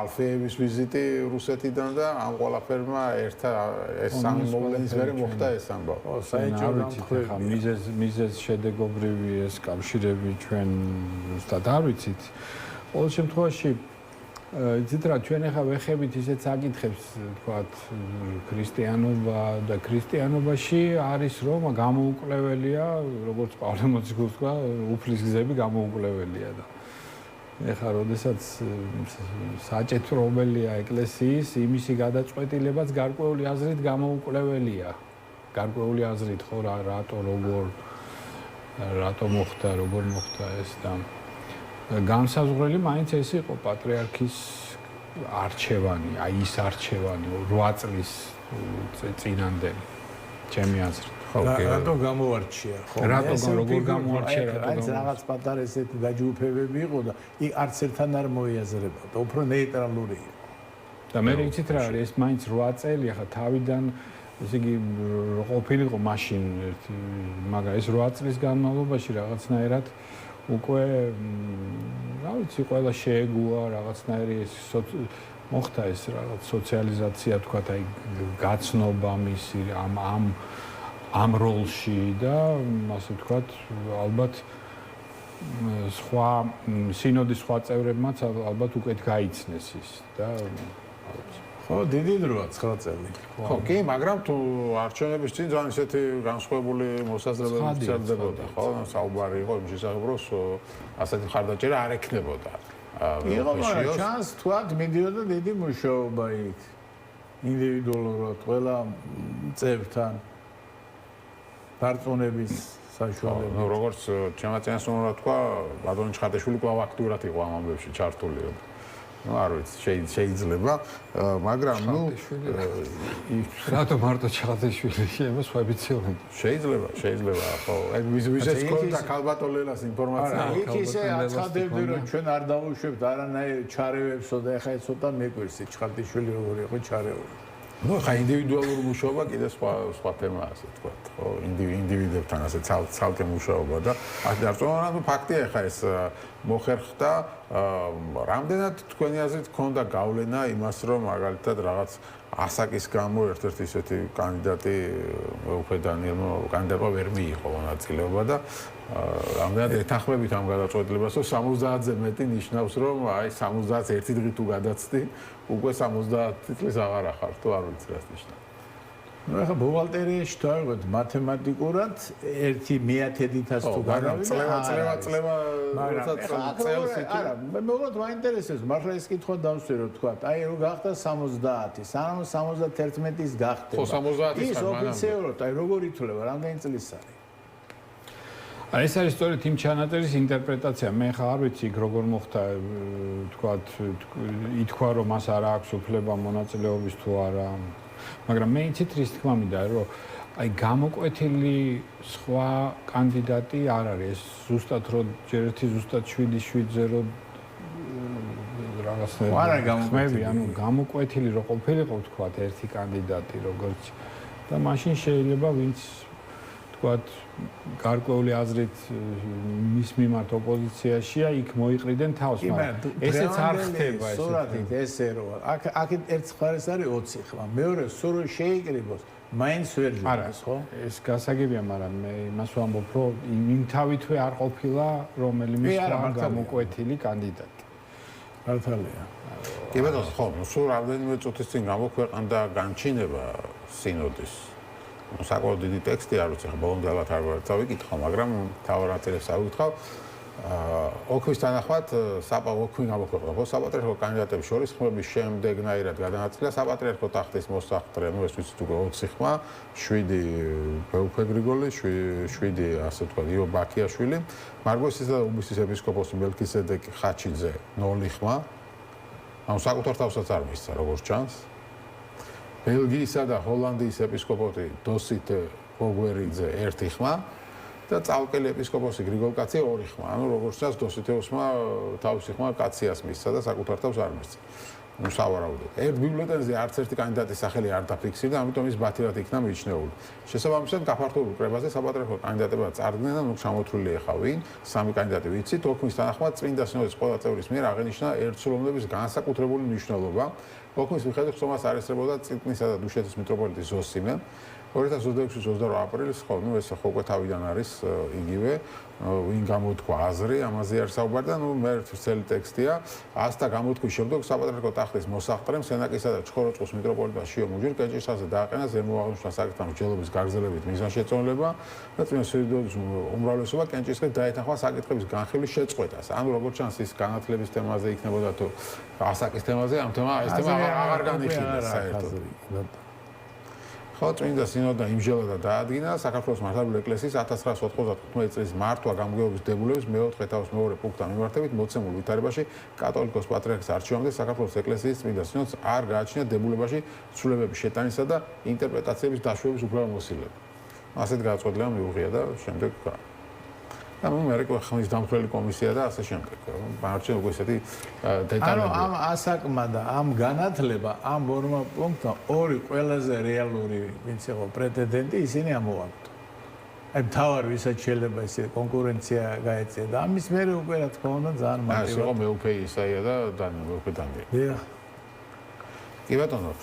ალფეევის ვიზიტი რუსეთიდან და ამ ყველაფერმა ერთა ეს სამი მოვლენის მერე მოხდა ეს ამბავი. ხო, საერთოდ ხა მიზეზ შედეგობრივი ეს კავშირები ჩვენ ზუსტად არ ვიცით. ყოველ შემთხვევაში იცით რა ჩვენ ახლა ვეხებით ისეთ საკითხებს თქვათ ქრისტიანობა და ქრისტიანობაში არის რომ გამოუკვლებელია როგორც პავლე მოციქულს თქვა უფლის გზები გამოუკვლებელია და ეხლა როდესაც საჭეთრობელია ეკლესიის იმისი გადაწყვეტილებაც გარკვეული აზრით გამოუკვლებელია გარკვეული აზრით ხო რატო მოხდა როგორ მოხდა ეს და განსაზღვრელი მაინც ეს იყო პატრიარქის არჩევანი აი ის არჩევანი 8 წლის წინანდელი ჩემი აზრით რატო გამოარჩია ხო რატო როგორ გამოარჩია რატო რაღაც პატარა ესეთი დაჯგუფებები იყო და იქ არც ერთთან არ მოიაზრება და უფრო ნეიტრალური იყო და მე ვიცით რა არის ეს მაინც 8 წელი ახლა თავიდან ესე იგი ყოფილიყო მაშინ მაგრამ ეს 8 წლის განმავლობაში რაღაცნაირად უკვე რა ვიცი ყველა შეეგუა რაღაცნაირი ეს მოხდა ეს რაღაც სოციალიზაცია თქვა აი გაცნობა მისი ამ როლში და ასე ვთქვათ, ალბათ სხვა სინოდის სხვა წევრებმაც ალბათ უკეთ გაიცნეს ის და ხო, დიდი დროა 9 წელი. ხო, კი, მაგრამ თუ არჩევნების წინ ძალიან ისეთი განსხვავებული მოსაზრებები ვრცელდებოდა, ხო, საუბარი იყო იმ შესახებ, რომ ასეთი მხარდაჭერა არ ექნებოდა. იყო, მაგრამ ჩანს თქვათ, მიდიოდა დიდი მუშაობა იქ. ინდივიდუალურად ყველა წევრთან დარწმუნების საშუალება. როგორც ჩემმა წინასწარ თქვა, ბატონი ჩხარტაშვილი კვლავ აქტიურად იყო ამ ამბებში ჩართული. ну არ ვიცი შეიძლება მაგრამ ну რატო მარტო ჩხარტაშვილი შეიძლება სხვაებიცილო შეიძლება ხო ეგ ვიზეს კონტა ქალბატონელას ინფორმაცია იქ ისე აცხადებდი რომ ჩვენ არ დავუშვებთ არანაირ ჩარევებსო და ეხა ცოტა მეკვირს ჩხარტაშვილი როგორი იყო ჩარეული ნუ ხა ინდივიდუალური მუშაობა კიდე სხვა თემაა, ასე ვთქვათ, ხო, ინდივიდებთან ასე ცალკე მუშაობა და ასე დარწმუნება, ნუ ფაქტია ხა ეს მოხერხდა, რამდენად თქვენი აზრით ქონდა გავლენა იმას, რომ მაგალითად რაღაც ასაკის გამო ერთ-ერთი ისეთი კანდიდატი მეუფე დანიელმა კანდიდატმა ვერ მიიღო მონაწილეობა და რამდენად ეთანხმებით ამ გადაწყვეტილებას, რომ 70-ზე მეტი ნიშნავს, რომ აი 70-ს ერთი დღით თუ გადაცდი, უკვე 70 წლის აღარ ახარ, თუ არ ვიცი რას ნიშნავს. ნუ ახლა ბუღალტერიაში თუ ავიღოთ მათემატიკურად 1/1000-ს თუ გადავიდა, წლევა არა, მეგობრებო მაინტერესებს, მართლა ეს კითხვა დავსვირო თქვა, აი რო გახდა 70, სანამ 71-ის გახდება. ხო, 70-ის ის ოფიციალურად, აი როგორ ითვლება, რამდენი წლის არის? ეს არის სწორედ იმ ჩანაწერის ინტერპრეტაცია. მე ხა არ ვიცი როგორ მოხდა, თქვათ, ითქვა რომ მას არ აქვს უფლება მონაწილეობის თუ არა. მაგრამ მე იცით რის თქმა მინდა, რომ აი გამოკვეთილი სხვა კანდიდატი არ არის. ზუსტად რომ ჯერ ერთი ზუსტად 7-7-ზე რომ რაღაცნაირად არა გამოკვეთილი, ანუ გამოკვეთილი რო ყოფილიყო თქვათ ერთი კანდიდატი როგორც და მაშინ შეიძლება ვინც თქვათ გარკვეული აზრით მის მიმართ ოპოზიციაშია, იქ მოიყრიდნენ თავს, მაგრამ ესეც არ ხდება ესე. სურათით ესე რომ აქეთ ერთ მხარეს არის 20 ხმა, მეორე სულ შეიკრიბოს, მაინც ვერ ჯობს, ხო? ეს გასაგებია, მაგრამ მე იმას ვამბობ, რომ იმ თავითვე არ ყოფილა რომელიმე სხვა გამოკვეთილი კანდიდატი. მართალია. კი ბატონო, ხო, სულ რამდენიმე წუთის წინ გამოქვეყნდა განჩინება სინოდის. საკმაოდ დიდი ტექსტი არ ვიცი, ხა ბოლომდე ალბათ არ დავიკითხო, მაგრამ თავად წერებს ავიკითხავ. ოქვის თანახმად ოქვი გამოქვეყნდა, ხო, საპატრიარქო კანდიდატების შორის ხმების შემდეგნაირად გადანაწილდა საპატრიარქო ტახტის მოსახლე, ნუ ეს ვიცით უკვე 20 ხმა, 7 მეუფე გრიგოლი, 7 ასე ვთქვათ, იო ბაქიაშვილი, მარგვესის და უბისის ეპისკოპოსი მელქისედეკ ხაჩიძე 0 ხმა. ანუ საკუთარ თავსაც არ მისცა, როგორც ჩანს. ბელგიისა და ჰოლანდიის ეპისკოპოსი დოსით ბოგვერიძე 1 ხმა და წალკელი ეპისკოპოსი გრიგოლ კაცი 2 ხმა. ანუ როგორც ჩანს დოსითეოსმა თავისი ხმა კაციას მისცა და საკუთარ თავს არ მისცა. ნუ სავარაუდოდ. ერთ ბიულეტენზე არც ერთი კანდიდატის სახელი არ დაფიქსირდა, ამიტომ ის ბათილად იქნა მიჩნეული. შესაბამისად, გაფართოებულ კრებაზე საპატრიარქო კანდიდატებად წარდგნენ და ნუ ჩამოთვლილი ეხა ვინ? 3 კანდიდატი ვიცით, ოქმის თანახმად წმინდა სინოდის ყველა წევრის მიერ აღენიშნა ერთსულოვნების განსაკუთრებული მნიშვნელობა. ოქმის მიხედვით ხომას არ ესწრებოდა წილკნისა და დუშეთის მიტროპოლიტი ზოსიმე. 2026-28 აპრილის, ხო, ნუ ეს ხო უკვე თავიდან არის იგივე, ვინ გამოთქვა აზრი, ამაზე არ საუბარი და ნუ მე ცელი ტექსტია. ასთა გამოთქვის შემდეგ საპატრიარქო ტახტის მოსახლემ სენაკისა და ჩხოროწყუს მიტროპოლიტა შიო მუჯერ კენჭისხაზე დააყენა ზემოაღნიშნულ საკითხთა მსჯელობის გაგრძელებით მიზანშეწონილება და წმინდა სინოდის უმრავლესობა კენჭისხედ დაეთანხმა საკითხების განხილვის შეწყვეტას. ანუ როგორც ჩანს ის განათლების თემაზე იქნებოდა თუ ასაკის თემაზე, ამ ეს თემა აღარ განიხილეს საერთოდ. ხო, წმინდა სინოდა იმჟელა და დაადგინა საქართველოს მართლმადიდებელი ეკლესიის 1995 წლის მართვა გამგეობის დებულების მეოთხე თავს მეორე პუნქტთან მიმართებით მოცემულ ვითარებაში კათოლიკოს პატრიარქის არჩევამდე საქართველოს ეკლესიის წმინდა სინოდს არ გააჩნია დებულებაში ცვლილებების შეტანისა და ინტერპრეტაციების დაშვების უფლებამოსილება. ასეთ გადაწყვეტილება მიუღია და შემდეგ და მე რეკო ხმის დამხმარებელი კომისია და ასე შემდეგ. მარჩენ უკვე ესეთი დეტალები. ანუ ამ ასაკმა და ამ განათლება ამ ორმა პუნქტმა ორი ყველაზე რეალური ვინც იყო პრეტენდენტი ისინი ამოვაგდო. აი თავარ ვისაც შეიძლება ესე კონკურენცია გაეწია და ამის მერე უკვე რა თქმა უნდა ძალიან მარტივად. ეს იყო მეუფე ისაია და მეუფე დანიელი. დიახ. კი ბატონო.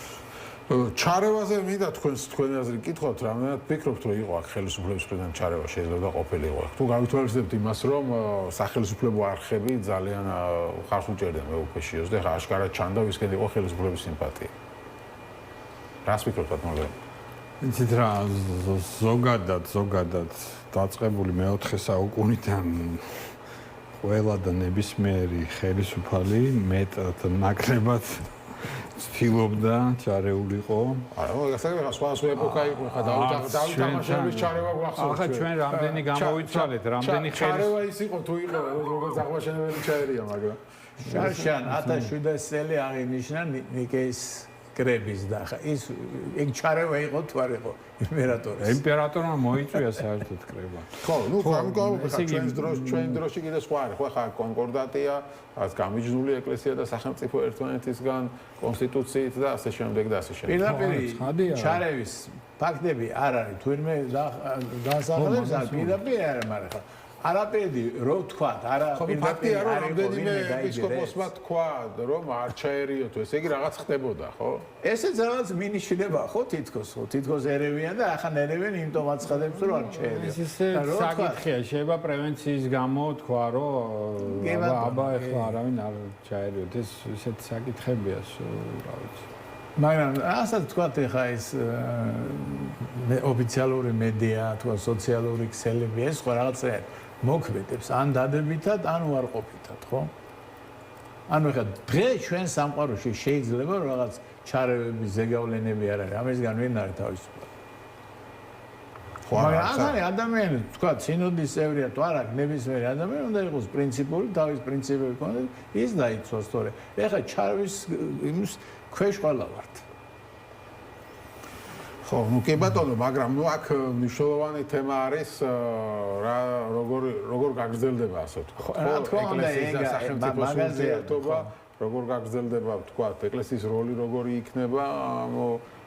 ჩარევაზე მინდა თქვენი აზრი გითხოთ, რამდენად ფიქრობთ, რომ იყო აქ ხელისუფლების მხრიდან ჩარევა შეიძლება ყოფილიყო. თუ გავითვალისწინებთ იმას, რომ სახელმწიფო არხები ძალიან ხარს უჭერდნენ მეუფეშიოს და ხა აშკარად ჩანდა ვისკენ იყო ხელისუფლების სიმპათია. რას ფიქრობთ მაგრამ? იცით რა, ზოგადად დაწყებული მეოთხე საუკუნიდან ყველა და ნებისმიერი ხელისუფალი მეტად ნაკლებად ცდილობდა ჩარეულიყო. არა, გასაგებია, სხვა ეპოქა იყო, ხა დავითამაშების ჩარევა გვახსოვს. ახლა ჩვენ რამდენი გამოვიცვალეთ, რამდენი ჩარევა ის იყო თუ იყო, როგორც აღმაშენებელი ჩაერია, მაგრამ შარშან 1700 წელი აღინიშნა ნიკეის კრების და ხა ის ეგ ჩარევა იყო თუ არ იყო იმპერატორის. იმპერატორმა მოიწვია საერთოდ კრება. ხო, ნუ ჩვენ დროში კიდე სხვა არის, ხო, ხა კონკორდატია, რაც გამიჯნული ეკლესია და სახელმწიფო ერთმანეთისგან კონსტიტუციით და ასე შემდეგ და ასე შემდეგ. პირდაპირ ჩარევის ფაქტები არ არის, თურმე დასახელებს არ პირდაპირ არ მაგრამ ხა არაფერი რო ვთქვათ, არა ფაქტია რომ რამდენიმე ეპისკოპოსმა თქვა რომ არ ჩაერიოთ ესე იგი რაღაც ხდებოდა, ხო? ესეც რაღაც მინიშნება, ხო, თითქოს ერევიან და ახლა ერევენ იმიტომ აცხადებს რომ არ ჩაერიოთ. ეს საკითხია, შეიძლება პრევენციის გამო თქვა რომ აბა ეხლა არავინ არ ჩაერიოთ. ეს ესეთ საკითხებია, რა ვიცი. მაგრამ ასაც თქვათ ეხა ეს ოფიციალური მედია, თქვა სოციალური ქსელები, ეს სხვა რაღაცა მოქმედებს ან დადებითად, ან უარყოფითად, ხო? ანუ ეხა დღეს ჩვენ სამყაროში შეიძლება რაღაც ჩარევების ზეგავლენები არ არის, ამისგან ვინ არის თავისუფლად. ხო, მაგრამ ახალი ადამიანი, თქვა, სინოდის წევრია თუ არა, ნებისმიერი ადამიანი უნდა იყოს პრინციპული, თავის პრინციპები ქონდეს, ის დაიცვას, თორე ეხა ჩარვის იმის ქვეშ ყველა ვართ. ხო, ნუ კი ბატონო, მაგრამ ნუ აქ მნიშვნელოვანი თემა არის რა როგორ გაგრძელდება ასე ვთქვა. ხო, ეკლესიის და სახელმწიფოს ურთიერთობა, როგორ გაგრძელდება, ვთქვა, ეკლესიის როლი როგორი იქნება,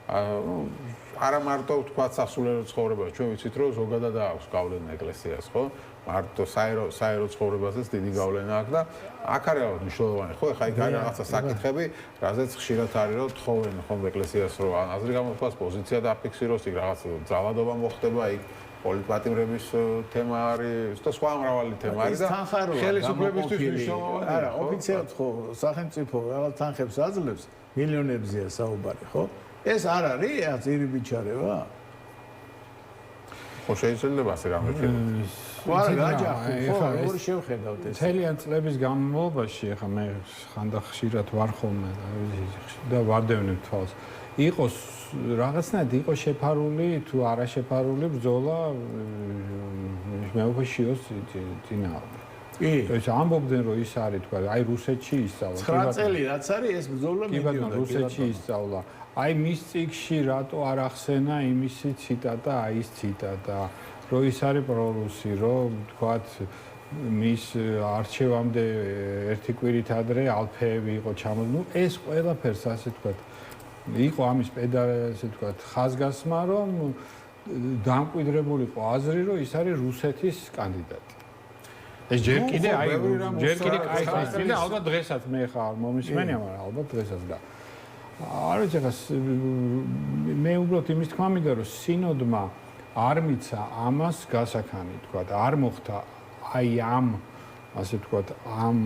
არა მარტო ვთქვა სასულიერო ცხოვრებაში, ჩვენ ვიცით რომ ზოგადად აქვს გავლენა ეკლესიას, ხო? მარტო საერო ცხოვრებაზეც დიდი გავლენა აქვს და აქ არის მნიშვნელოვანი, ხო? ეხლა იქ არის რაღაცა საკითხები, რაზეც ხშირად არის რომ თხოვენ ხომ ეკლესიას რომ აზრი გამოთქვას, პოზიცია დაფიქსიროს, იქ რაღაც ძალადობა მოხდება, იქ პოლიტპატიმრების თემა არის და სხვა მრავალი თემა არის და ხელისუფლებისთვის მნიშვნელოვანია. არა, ოფიციალურად ხო, სახელმწიფო რაღაც თანხებს აძლევს, მილიონებზეა საუბარი, ხო? ეს არ არის აზრი ბიჩარევა? ხო, შეიძლება ასე გამოჩნდეს. ვარ გაჯახი, ხო, როგორ შევხედავთ ეს? მთლიან წლების განმავლობაში, ახლა მე ხანდა ხშირად ვარ ხოლმე და ვარდევნებ თვალს. იყოს რაღაცნაირად იყო შეფარული თუ არა შეფარული ბრძოლა მეუფეშიოს წინააღმდეგ. კი. ეს ამბობდნენ რომ ის არის თქვა, აი რუსეთში ისწავლა. 9 წელი რაც არის ეს ბრძოლა მიდიოდა რუსეთში ისწავლა. აი მის წიგში რატო არ ახსენა იმისი ციტატა, აი ეს ციტატა, რომ ის არის პრორუსი, რომ თქვათ მის არჩევამდე ერთი კვირით ადრე ალფეები იყო ჩამოწმული. ნუ ეს ყველაფერს ასე თქვათ იყო ამის ასე თქვათ ხაზგასმა, რომ დამკვიდრებულიყო აზრი, რომ ის არის რუსეთის კანდიდატი. ეს ჯერ კიდე აი კაი და ალბათ დღესაც მე ხარ მომისმენია, მაგრამ ალბათ დღესაც და არ ვიცი ხა მე უბრალოდ იმის თქმა მინდა რომ სინოდმა არ მიცა ამას გასაქანი თქვათ არ მოხდა აი ამ ასე თქვათ ამ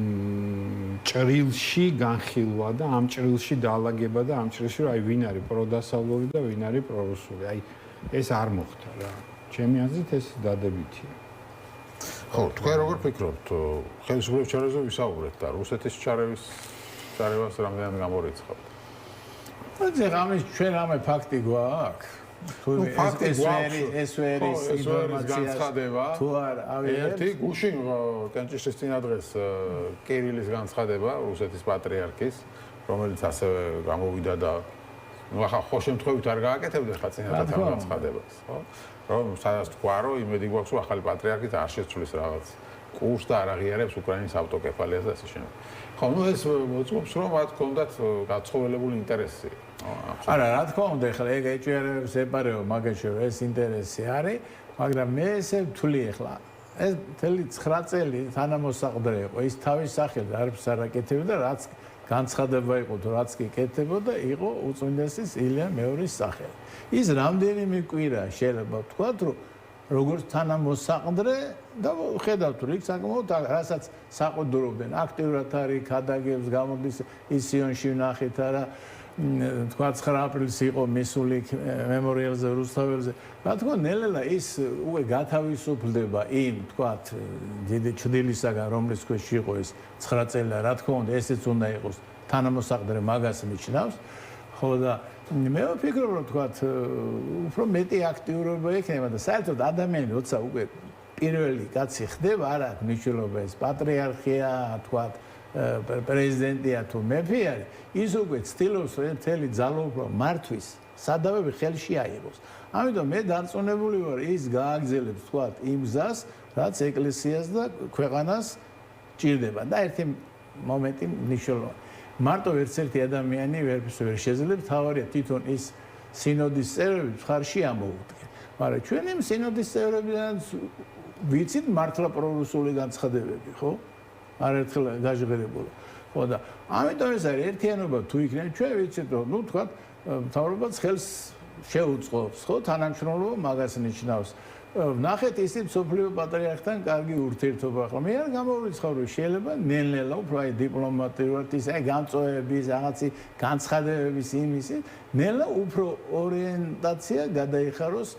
ჭრილში განხილვა და ამ ჭრილში დაალაგება და ამ ჭრილში რომ აი ვინ არის პროდასავლური და ვინ არის პრორუსული აი ეს არ მოხდა რა ჩემი აზრით ეს დადებითია ხო თქვენ როგორ ფიქრობთ ხელისუფლების ჩარეზე ვისაუბრეთ და რუსეთის ჩარევას რამდენად გამორიცხავთ ეს რამის ჩვენ რამე ფაქტი გვაქვს თუ ეს ვერის განცხადება თუ არ ავიღებთ ერთი გუშინ კენჭისყრის წინადღეს კირილის განცხადება რუსეთის პატრიარქის რომელიც ასევე გამოვიდა და ну ახლა ხო შემთხვევით არ გააკეთებდა ხა წინადად ამ განცხადებას ხო რომ სადაც თქვა რომ იმედი გვაქვს რომ ახალი პატრიარქით არ შეცვლის რაღაც კურსს და არ აღიარებს უკრაინის ავტოკეფალიას და ასე შემდეგ ხო ну ეს მოწმობს რომ მათ ჰქონდათ გაცხოველებული ინტერესი არა რა თქმა უნდა ახლა ეგ ეჭვერებს ეპარეო მაგაში რომ ეს ინტერესი არის მაგრამ მე ესე ვთვლი ახლა ეს მთელი 9 წელი თანამოსაყდრე იყო ის თავის სახელს არც არ აკეთებდა რაც განცხადება იყო თუ რაც კი კეთებოდა იყო უწმინდესის ილია მეორის სახელი ის რამდენიმე კვირა შეიძლება ვთქვათ რომ როგორც თანამოსაყდრე და ხედავთ რომ იქ საკმაოდ რასაც საყდრობდნენ აქტიურად არის ქადაგებს გამოდის ისიონში ვნახეთ არა თქვა 9 აპრილს იყო მისული მემორიალზე რუსთაველზე რა თქმა ნელ-ნელა ის უკვე გათავისუფლდება იმ თქვა დიდი ჩრდილისაგან რომლის ქვეშ იყო ეს 9 წელი რა თქმა უნდა ესეც უნდა იყოს თანამოსაყდრე მაგას მიჩნავს ხო და მე ვფიქრობ რომ თქვა უფრო მეტი აქტიურობა ექნება და საერთოდ ადამიანი როცა უკვე პირველი კაცი ხდება არ აქვს მნიშვნელობა ეს პატრიარქია თქვა პრეზიდენტია თუ მეფე არის, ის უკვე ცდილობს მთელი ძალაუფლება მართვის სადავები ხელში აიღოს. ამიტომ მე დარწმუნებული ვარ, ის გააგრძელებს თქვათ იმ გზას, რაც ეკლესიას და ქვეყანას ჭირდება. და ერთი მომენტი მნიშვნელოვანი. მარტო ერთ-ერთი ადამიანი ვერ შეძლებს, თავარია თვითონ ის სინოდის წევრები ხარში ამოუდგენ. მაგრამ ჩვენ იმ სინოდის წევრებიდან ვიცით მართლა პრორუსული განცხადებები, ხო? არაერთხელ გაჟღერებული. ხო და ამიტომ ეს არის ერთიანობა თუ იქნება, ჩვენ ვიცით რომ ნუ თქვა მთავრობაც ხელს შეუწყობს, ხო? თანამშრომლობა მაგას ნიშნავს. ნახეთ ისიც სოფლიო პატრიარქთან კარგი ურთიერთობა ახლა. მე არ გამოვიცხავ რომ შეიძლება ნელ-ნელა უფრო აი დიპლომატიურად ის აი განწოების, რაღაცი განცხადებების იმისი, ნელა უფრო ორიენტაცია გადაიხაროს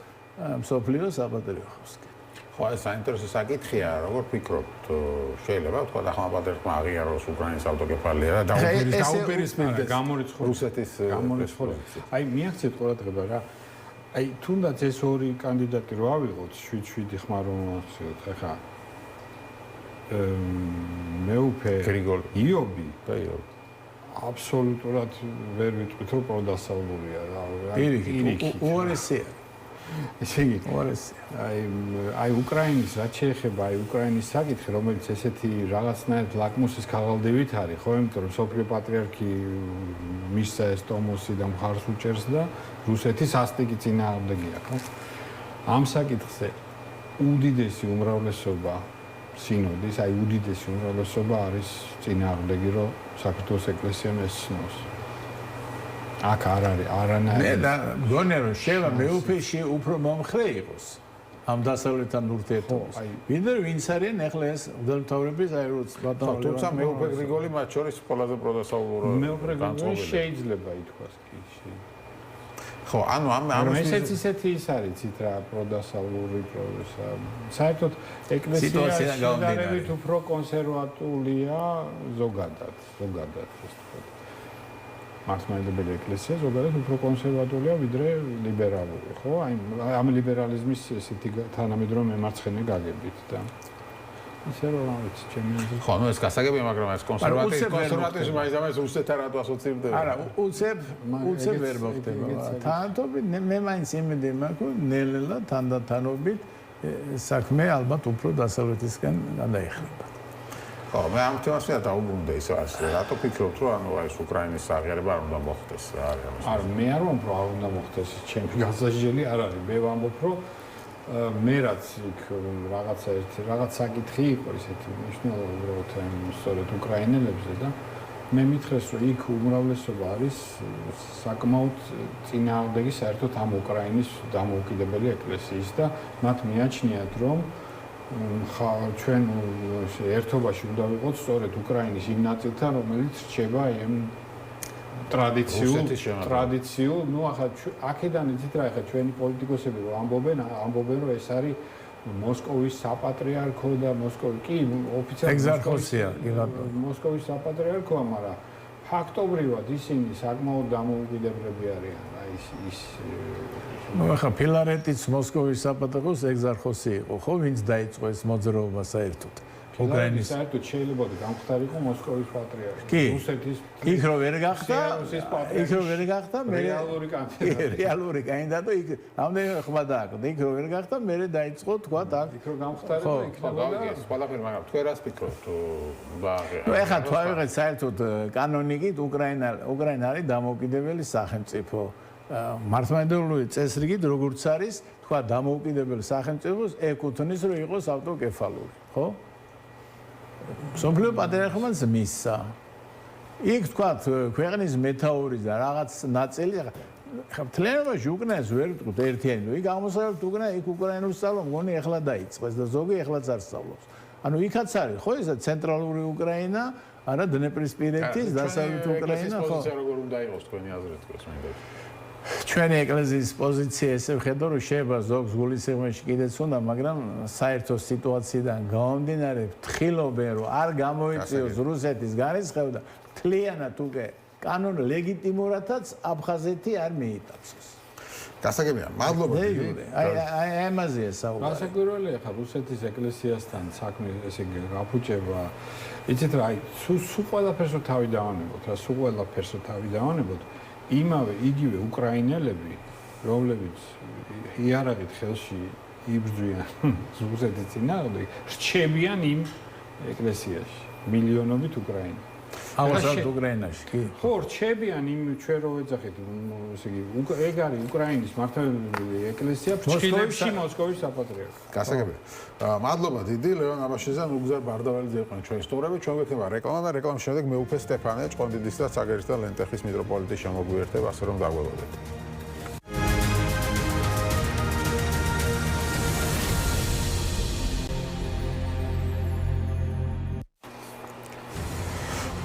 სოფლიო საპატრიარქოსკენ. ხო, ეს საინტერესო საკითხია, როგორ ფიქრობთ, შეიძლება თქვა ახლა პატრიარქმა აღიაროს უკრაინის ავტოკეფალია და დაუპირისპირდეს რუსეთის გამორიცხავება. აი მიაქცეთ ყურადღება რა. აი თუნდაც ეს ორი კანდიდატი რო ავიღოთ 7-7 ხმარ რომ ავხსნათ ახლა მეუფე გრიგოლი იობი აბსოლუტურად ვერ ვიტყვით რომ პროდასავლურია რა. პირიქით უარესია. ესე იგი აი უკრაინის რაც შეეხება აი უკრაინის საკითხი რომელიც ესეთი რაღაცნაირად ლაკმუსის ქაღალდივით არის ხო იმიტომ რომ სოფლიო პატრიარქი მისცა ეს ტომოსი და მხარს უჭერს და რუსეთის ასტიკი წინააღმდეგია ხო ამ საკითხზე უდიდესი უმრავლესობა სინოდის აი უდიდესი უმრავლესობა არის წინააღმდეგი რომ საქართველოს ეკლესიამ ეს ცნოს აქ არ არის არანაირი მე და მგონია რომ შევა მეუფეში უფრო მომხრე იყოს ამ დასავლეთთან ურთიერთობას ვინდა ვინც არიან ახლა ეს მდელმთავრების აი როც ბატონო თუმცა მეუფე გრიგოლი მათ შორის ყველაზე პროდასავლური მეუფე გრიგოლი შეიძლება ითქვას კი ხო ანუ ამ ისეთი ის არის ცით რა პროდასავლური პროვესა საერთოდ ეკლესია შედარებით უფრო კონსერვატულია ზოგადად ეს თქვა მართლმადიდებელი ეკლესია ზოგადად უფრო კონსერვატულია ვიდრე ლიბერალური, ხო? აი ამ ლიბერალიზმის ესეთი თანამედროვე მემარცხენე გაგებით და ისე რომ ვიცი, ჩემი აზრით. ხო, ну ეს გასაგებია, მაგრამ ეს კონსერვატიზმი მაინც რუსეთთან რატო ასოცირდება? არა, უცებ ვერ მოხდება. თანადობით მე მაინც იმედი მაქვს, რომ ნელ-ნელა თანდათანობით საქმე ალბათ უფრო დასავლეთისკენ გადაიხება. ხო, მე ამ თემას ვიდა დაუბრუნდა ის არის. რატო ფიქრობთ, რომ ანუ ეს უკრაინის აღიარება არ უნდა მოხდეს რა არის ამას? არა, მე არ ვამბობ, რომ არ უნდა მოხდეს, ჩემი გასაჟელი არ არის. მე ვამბობ, რომ მე რაც იქ რაღაც საკითხი იყო ისეთი მნიშვნელოვანი უბრალოდ სწორედ უკრაინელებზე და მე მითხრეს, რომ იქ უმრავლესობა არის საკმაოდ წინააღმდეგი საერთოდ ამ უკრაინის დამოუკიდებელი ეკლესიის და მათ მიაჩნიათ, რომ ჩვენ ერთობაში უნდა ვიყოთ სწორედ უკრაინის იმ ნაწილთან, რომელიც რჩება იმ ტრადიციულ, ну ახლა აქედან იცით რა, ახლა ჩვენი პოლიტიკოსები რომ ამბობენ, რომ ეს არის მოსკოვის საპატრიარქო და მოსკოვი კი ოფიციალურად ეგზარქოსია, მოსკოვის საპატრიარქოა, მაგრამ ფაქტობრივად ისინი საკმაოდ დამოუკიდებლები არიან, აი ის ну ახლა ფილარეტიც მოსკოვის საპატრიარქოს ეგზარქოსი იყო, ხო, ვინც დაიწყო ეს მოძრაობა საერთოდ. უკრაინის საერთოდ შეიძლება გამختارიყო მოსკოვის პატრიარქი. რუსეთის იქ რო ვერ გახდა, მე რეალური კანდიდატი იქ რამდენი ხმა დააკვდა. იქ რო ვერ გახდა, მე დაიწყო თქვა და იქ რო გამختارიყო იქნება ეს ყველაფერი, მაგრამ თქვენ რას ფიქრობთ? ну ახლა თუ ავიღეთ საერთოდ კანონიკით უკრაინა არის დამოუკიდებელი სახელმწიფო. მართლმადიდებლური წესრიგით როგორც არის, თქვა დამოუკიდებელი სახელმწიფოს ეკუთვნის რომ იყოს ავტოკეფალური, ხო? სოფლიო პატრიარქმაც მისცა. იქ თქვა ქვეყნის მეთაურის და რაღაც ნაწილი ხა მთლიანობაში უკრაინას ვერ ვიტყვით ერთიანი, იქ აღმოსავლეთ უკრაინა, იქ უკრაინული სწავლა მგონი ახლა დაიწყეს და ზოგი ახლაც არ სწავლობს. ანუ იქაც არის, ხო, ეს ცენტრალური უკრაინა, არა დნეპრისპირეთის დასავლეთ უკრაინა, ხო? როგორ უნდა იყოს თქვენი აზრით, გასმენდეთ? ჩვენი ეკლესიის პოზიცია ესე ვხედავ, რომ შეიძლება ზოგს გულისხმობაში კიდეც უნდა, მაგრამ საერთო სიტუაციიდან გამომდინარე ვთხილობენ, რომ არ გამოიწვიოს რუსეთის განრისხება და მთლიანად უკვე კანონ ლეგიტიმურადაც აფხაზეთი არ მიიტაცოს. გასაგებია, მადლობა დიდი. აი ამაზეა საუბარი. გასაკვირველია ხა რუსეთის ეკლესიასთან საქმე ესე იგი გაფუჭება. იცით რა, აი სულ ყველაფერს თავი დავანებოთ, რა სულ ყველაფერს თავი დავანებოთ. იმავე იგივე უკრაინელები, რომლებიც იარაღით ხელში იბრძვიან რუსეთის წინააღმდეგ, რჩებიან იმ ეკლესიაში, მილიონობით უკრაინელი. ამასაც უკრაინაში კი. ხო, რჩებიან იმ ჩვენ რო ეძახით, ესე იგი, ეგ არის უკრაინის მართლმადიდებელი ეკლესია ფრჩხილებში მოსკოვის საპატრიარქო. გასაგებია. მადლობა დიდი ლევან აბაშიძე, ნუგზარ ბარდაველიძე იყვნენ ჩვენი სტუმრები. ჩვენ გვექნება რეკლამა და რეკლამის შემდეგ მეუფე სტეფანე ჭყონდიდის და ცაგერის და ლენტეხის მიტროპოლიტის შემოგვიერთებ, ასე რომ დაგველოდეთ.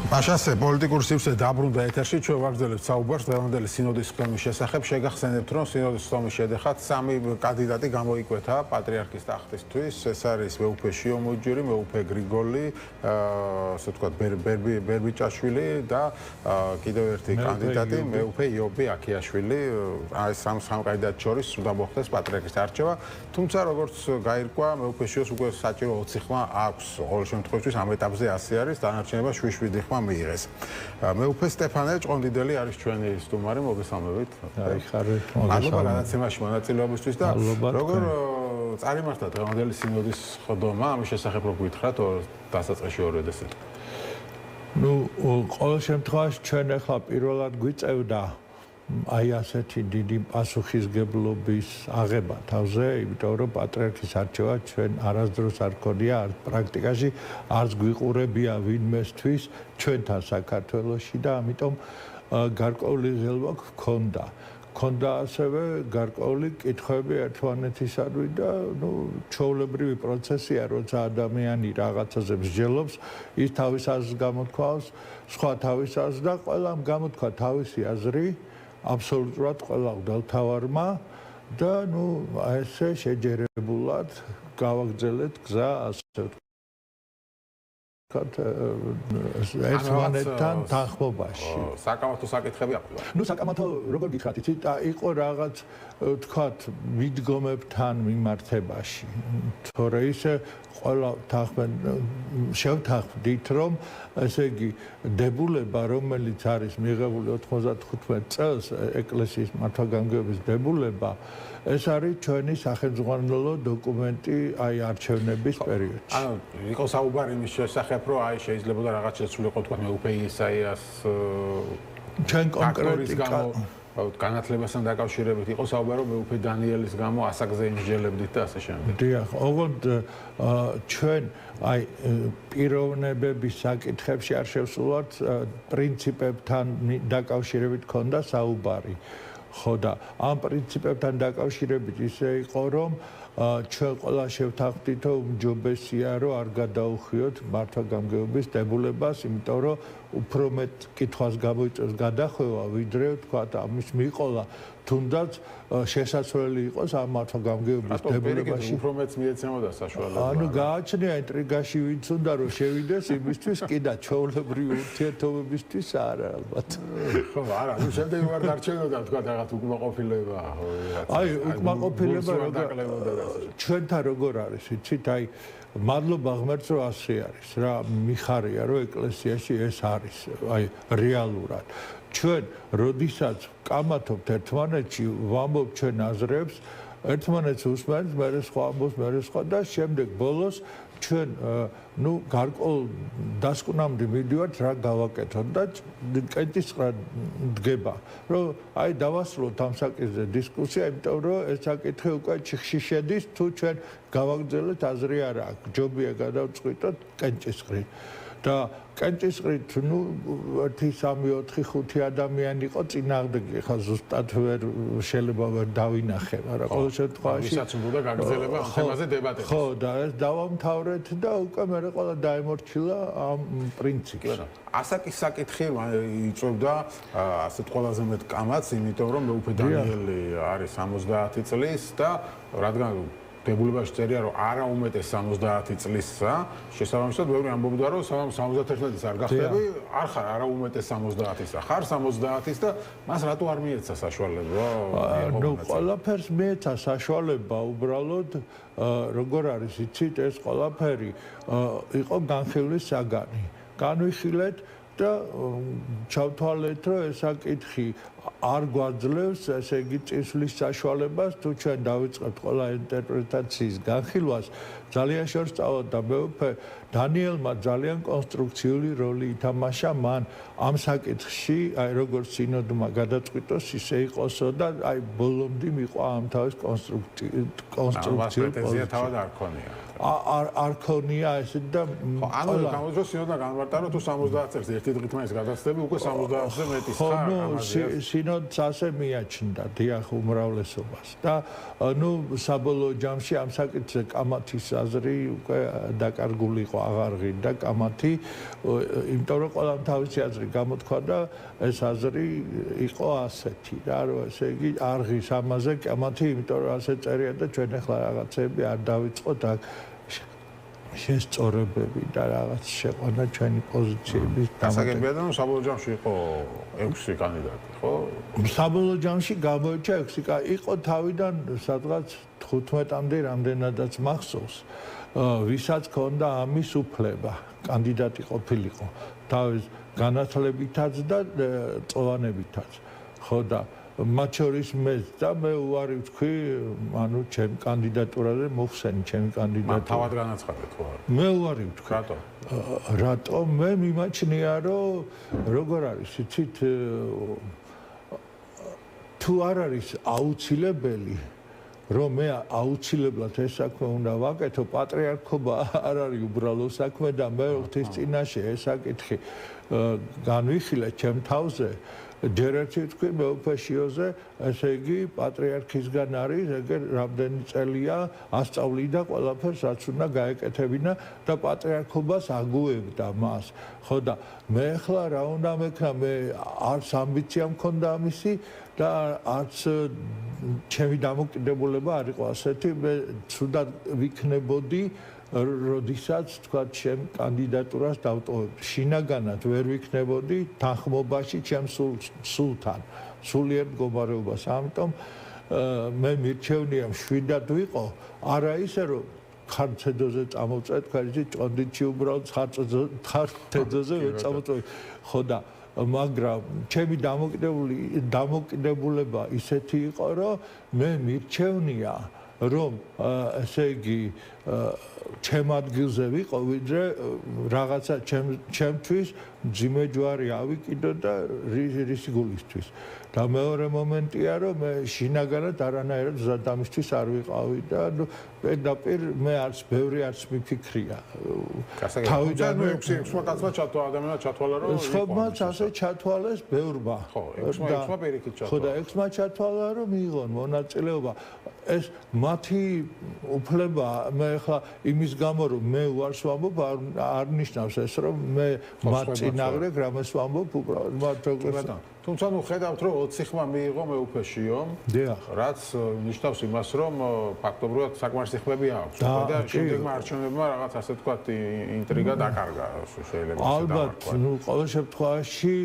მაშასე პოლიტიკურ სივრცე დაბრუნდა ეთერში, ჩვენ ვაგრძელებთ საუბარს დღევანდელი სინოდის ხმის შესახებ. შეგახსენებთ, რომ სინოდის ხმის შედეგად სამი კანდიდატი გამოიკვეთა პატრიარქის ტახტისთვის. ეს არის მეუფე შიომოჯირი, მეუფე გრიგოლი, ასე ვთქვათ, ბერბიჭაშვილი და კიდევ ერთი კანდიდატი, მეუფე იობი აქიაშვილი. აი სამ კანდიდატ შორის უნდა მოხდეს პატრიარქის არჩევა. თუმცა როგორც გაირკვა, მეუფე შიოს უკვე საჭირო 20 ხმა აქვს. ყოველ შემთხვევაში ამ ეტაპზე 100 არის, დანარჩენება 7 ხმა მიიღეს. მეუფე სტეფანე ჭყონდიდელი არის ჩვენი სტუმარი, მოგესალმებით. დაიხარეთ, მადლობა გადაცემაში მონაწილეობისთვის და როგორ წარიმართა დღევანდელი სინოდის ხდომა, ამის შესახებ რო გითხრათ დასაწყისში ორედესეთ. ნუ ყოველ შემთხვევაში ჩვენ ახლა პირველად გვიწევდა აი ასეთი დიდი პასუხისგებლობის აღება თავზე, იმიტომ რომ პატრიარქის არჩევა ჩვენ არასდროს არ გქონია პრაქტიკაში, არც გვიყურებია ვინმესთვის ჩვენთან საქართველოში და ამიტომ გარკვეული ღელვა გქონდა. გქონდა ასევე გარკვეული კითხვები ერთმანეთისადმი და ნუ ჩვეულებრივი პროცესია, როცა ადამიანი რაღაცაზე მსჯელობს, ის თავის აზრს გამოთქვავს, სხვა თავის აზრს და ყველამ გამოთქვა თავისი აზრი. აბსოლუტურად ყველა მღვდელმთავარმა და ნუ ესე შეჯერებულად გავაგრძელეთ გზა ასე ვთქვათ ერთმანეთთან თანხმობაში. საკამათო საკითხები აყვა. ნუ საკამათო როგორ გითხრათ, იცით, იყო რაღაც ვთქვათ მიდგომებთან მიმართებაში. თორე ისე ყველა შევთანხმდით, რომ ესე იგი დებულება, რომელიც არის მიღებული 95 წელს ეკლესიის მართვა-გამგეობის დებულება, ეს არის ჩვენი სახელმძღვანელო დოკუმენტი აი არჩევნების პერიოდში. ანუ იყო საუბარი იმის შესახებ, რომ აი შეიძლება და რაღაც შეცვლილიყო თქვა მეუფე ისაიას ჩვენ კონკრეტულად განათლებასთან დაკავშირებით იყო საუბარი, რომ მეუფე დანიელის გამო ასაკზე იმსჯელებდით და ასე შემდეგ. დიახ, ოღონდ ჩვენ აი პიროვნებების საკითხებში არ შევსულვართ, პრინციპებთან დაკავშირებით ქონდა საუბარი. ხო და ამ პრინციპებთან დაკავშირებით ისე იყო, რომ ჩვენ ყველა შევთანხმდით, რომ უმჯობესია, რომ არ გადაუხვიოთ მართვა-გამგეობის დებულებას, იმიტომ რომ უფრო მეტ კითხვას გამოიწვევს გადახვევა, ვიდრე თქვა ამის მიყოლა, თუნდაც შესაძლებელი იყოს ამ მართვა-გამგეობის დებულებაში. უფრო მეც მიეცემოდა საშუალება. ანუ გააჩნია ინტრიგაში ვინც უნდა რომ შევიდეს იმისთვის კი და ჩვეულებრივი ურთიერთობებისთვის არა ალბათ. ხო, არა, ნუ შემდეგ ვარ დარჩენოდა თქვა რაღაც უკმაყოფილება. აი, უკმაყოფილება ჩვენთან როგორ არის, იცით, აი მადლობა ღმერთს რომ ასე არის რა, მიხარია რომ ეკლესიაში ეს არის, აი რეალურად. ჩვენ როდესაც კამათობთ ერთმანეთში, ვამბობთ ჩვენ აზრებს, ერთმანეთს უსმენთ, მერე სხვა ამბობს, მერე სხვა და შემდეგ ბოლოს ჩვენ ნუ გარკვეულ დასკვნამდე მივიდივართ რა გავაკეთოთ და კენტისყრა დგება, რომ აი დავასრულოთ ამ საკითხზე დისკუსია, იმიტომ რომ ეს საკითხი უკვე ჩიხში შედის, თუ ჩვენ გავაგრძელებთ აზრი არა აქვს, ჯობია გადავწყვიტოთ კენტისყრი. და კენტისყრით ნუ 1 3 4 5 ადამიანი იყო წინააღმდეგი, ხა ზუსტად ვერ შეიძლება ვერ დავინახე, მაგრამ ყოველ შემთხვევაში ვისაც უნდა გაგრძელება ამ თემაზე დებატები. ხო, და ეს დავამთავრეთ და უკვე მე ყველა დაემორჩილა ამ პრინციპს. ასაკის საკითხი იწევდა ასეთ ყველაზე მეტ კამათს, იმიტომ რომ მეუფე დანიელი არის 70 წლის და რადგან დებულებაში წერია რომ არა უმეტეს 70 წლისა, შესაბამისად ბევრი ამბობდა რომ 71-ის არ გახდები, არ ხარ არა უმეტეს 70-ისა, ხარ 70-ის და მას რატო არ მიეცა საშუალება? ნუ ყველაფერს მიეცა საშუალება, უბრალოდ როგორ არის იცით ეს ყველაფერი იყო განხილვის საგანი. განვიხილეთ და ჩავთვალეთ რომ ეს საკითხი არ გვაძლევს ესე იგი წესვლის საშუალებას თუ ჩვენ დავიწყებთ ყველა ინტერპრეტაციის განხილვას ძალიან შორს წავედა მეუფე დანიელმა ძალიან კონსტრუქციული როლი ითამაშა მან ამ საკითხში აი როგორც სინოდმა გადაწყვიტოს ისე იყოსო და აი ბოლომდე მიყვა ამ თავის კონსტრუქციული პრეტენზია თავად არ ქონია არ ქონია ესე და ანუ გამოძოს სინოდმა განმარტა რომ თუ 70 წელს ერთი დღით მაინც გადაცდები უკვე 70-ზე მეტის ხარ ამაზე სინოდს ასე მიაჩნდა დიახ უმრავლესობას და ნუ საბოლოო ჯამში ამ საკითხზე კამათის აზრი უკვე დაკარგული იყო აღარ ღირდა კამათი იმიტომ რომ ყველამ თავისი აზრი გამოთქვა და ეს აზრი იყო ასეთი რა რომ ესე იგი არ ღირს ამაზე კამათი იმიტომ რომ ასე წერია და ჩვენ ახლა რაღაცები არ დავიწყოთ აქ შესწორებები და რაღაც შეყვანა ჩვენი პოზიციების დასაგებია და საბოლოო ჯამში იყო 6 კანდიდატი, ხო? საბოლოო ჯამში გამოირჩა 6 იყო თავიდან სადღაც 15-მდე რამდენადაც მახსოვს, ვისაც ჰქონდა ამის უფლება, კანდიდატი ყოფილიყო, თავის განათლებითაც და წოვანებითაც. ხო და მათ შორის მეც და მე უარი ვთქვი, ანუ ჩემ კანდიდატურაზე მოხსენი ჩემი კანდიდატურა. თავად განაცხადეთ ხო? მე უარი ვთქვი. რატო? რატო? მე მიმაჩნია, რომ როგორ არის, იცით, თუ არ არის აუცილებელი, რომ მე აუცილებლად ეს საქმე უნდა ვაკეთო, პატრიარქობა არ არის უბრალო საქმე და მე ღვთის წინაშე ეს საკითხი განვიხილე ჩემ თავზე. ჯერ ერთი თქვი მეუფეშიოზე, ესე იგი პატრიარქისგან არის, ეგერ რამდენი წელია ასწავლიდა ყველაფერს, რაც უნდა გაეკეთებინა და პატრიარქობას აგუებდა მას. ხო და მე ახლა რა უნდა მექნა, მე არც ამბიცია მქონდა ამისი და არც ჩემი დამოკიდებულება არ იყო ასეთი, მე ცუდად ვიქნებოდი როდესაც თქვა ჩემ კანდიდატურას დავტოვებ შინაგანად ვერ ვიქნებოდი თანხმობაში ჩემ სულთან სულიერ მდგომარეობას ამიტომ მე მირჩევნია მშვიდად ვიყო არა ისე რომ ხარცედოზე წამოვწე თქვა იცი ჭონდიდში უბრალოდ ხარცედოზე ვერ წამოვწე ხო და მაგრამ ჩემი დამოკიდებულება ისეთი იყო რომ მე მირჩევნია რომ ესე იგი ჩემ ადგილზე ვიყო ვიდრე რაღაცა ჩემთვის ძიმე ჯვარი ავიკიდო და რისი გულისთვის და მეორე მომენტია რომ მე შინაგანად არანაირად ზადამისთვის არ ვიყავი და პირდაპირ მე არც ბევრი არც მიფიქრია თავიდან 6 კაცმა ჩათვალა ადამიანად ჩათვალა რომ ხომაც ასე ჩათვალეს ბევრმა ხო 6 პირიქით ჩათვალა ხო და 6-მა ჩათვალა რომ მიიღონ მონაწილეობა ეს მათი უფლება მე ახლა იმის გამო რომ მე უარს ვამბობ არ ნიშნავს ეს რომ მე მათ წინააღმდეგ რამეს ვამბობ უბრალოდ მათ როგორც თუმცა ნუ ხედავთ რომ 20 ხმა მიიღო მეუფეშიო რაც ნიშნავს იმას რომ ფაქტობრივად საკმარისი ხმები აქვს და შემდეგმა არჩევნებმა რაღაც ასე ვთქვათ ინტრიგა დაკარგა შეიძლება ალბათ ნუ ყოველ შემთხვევაში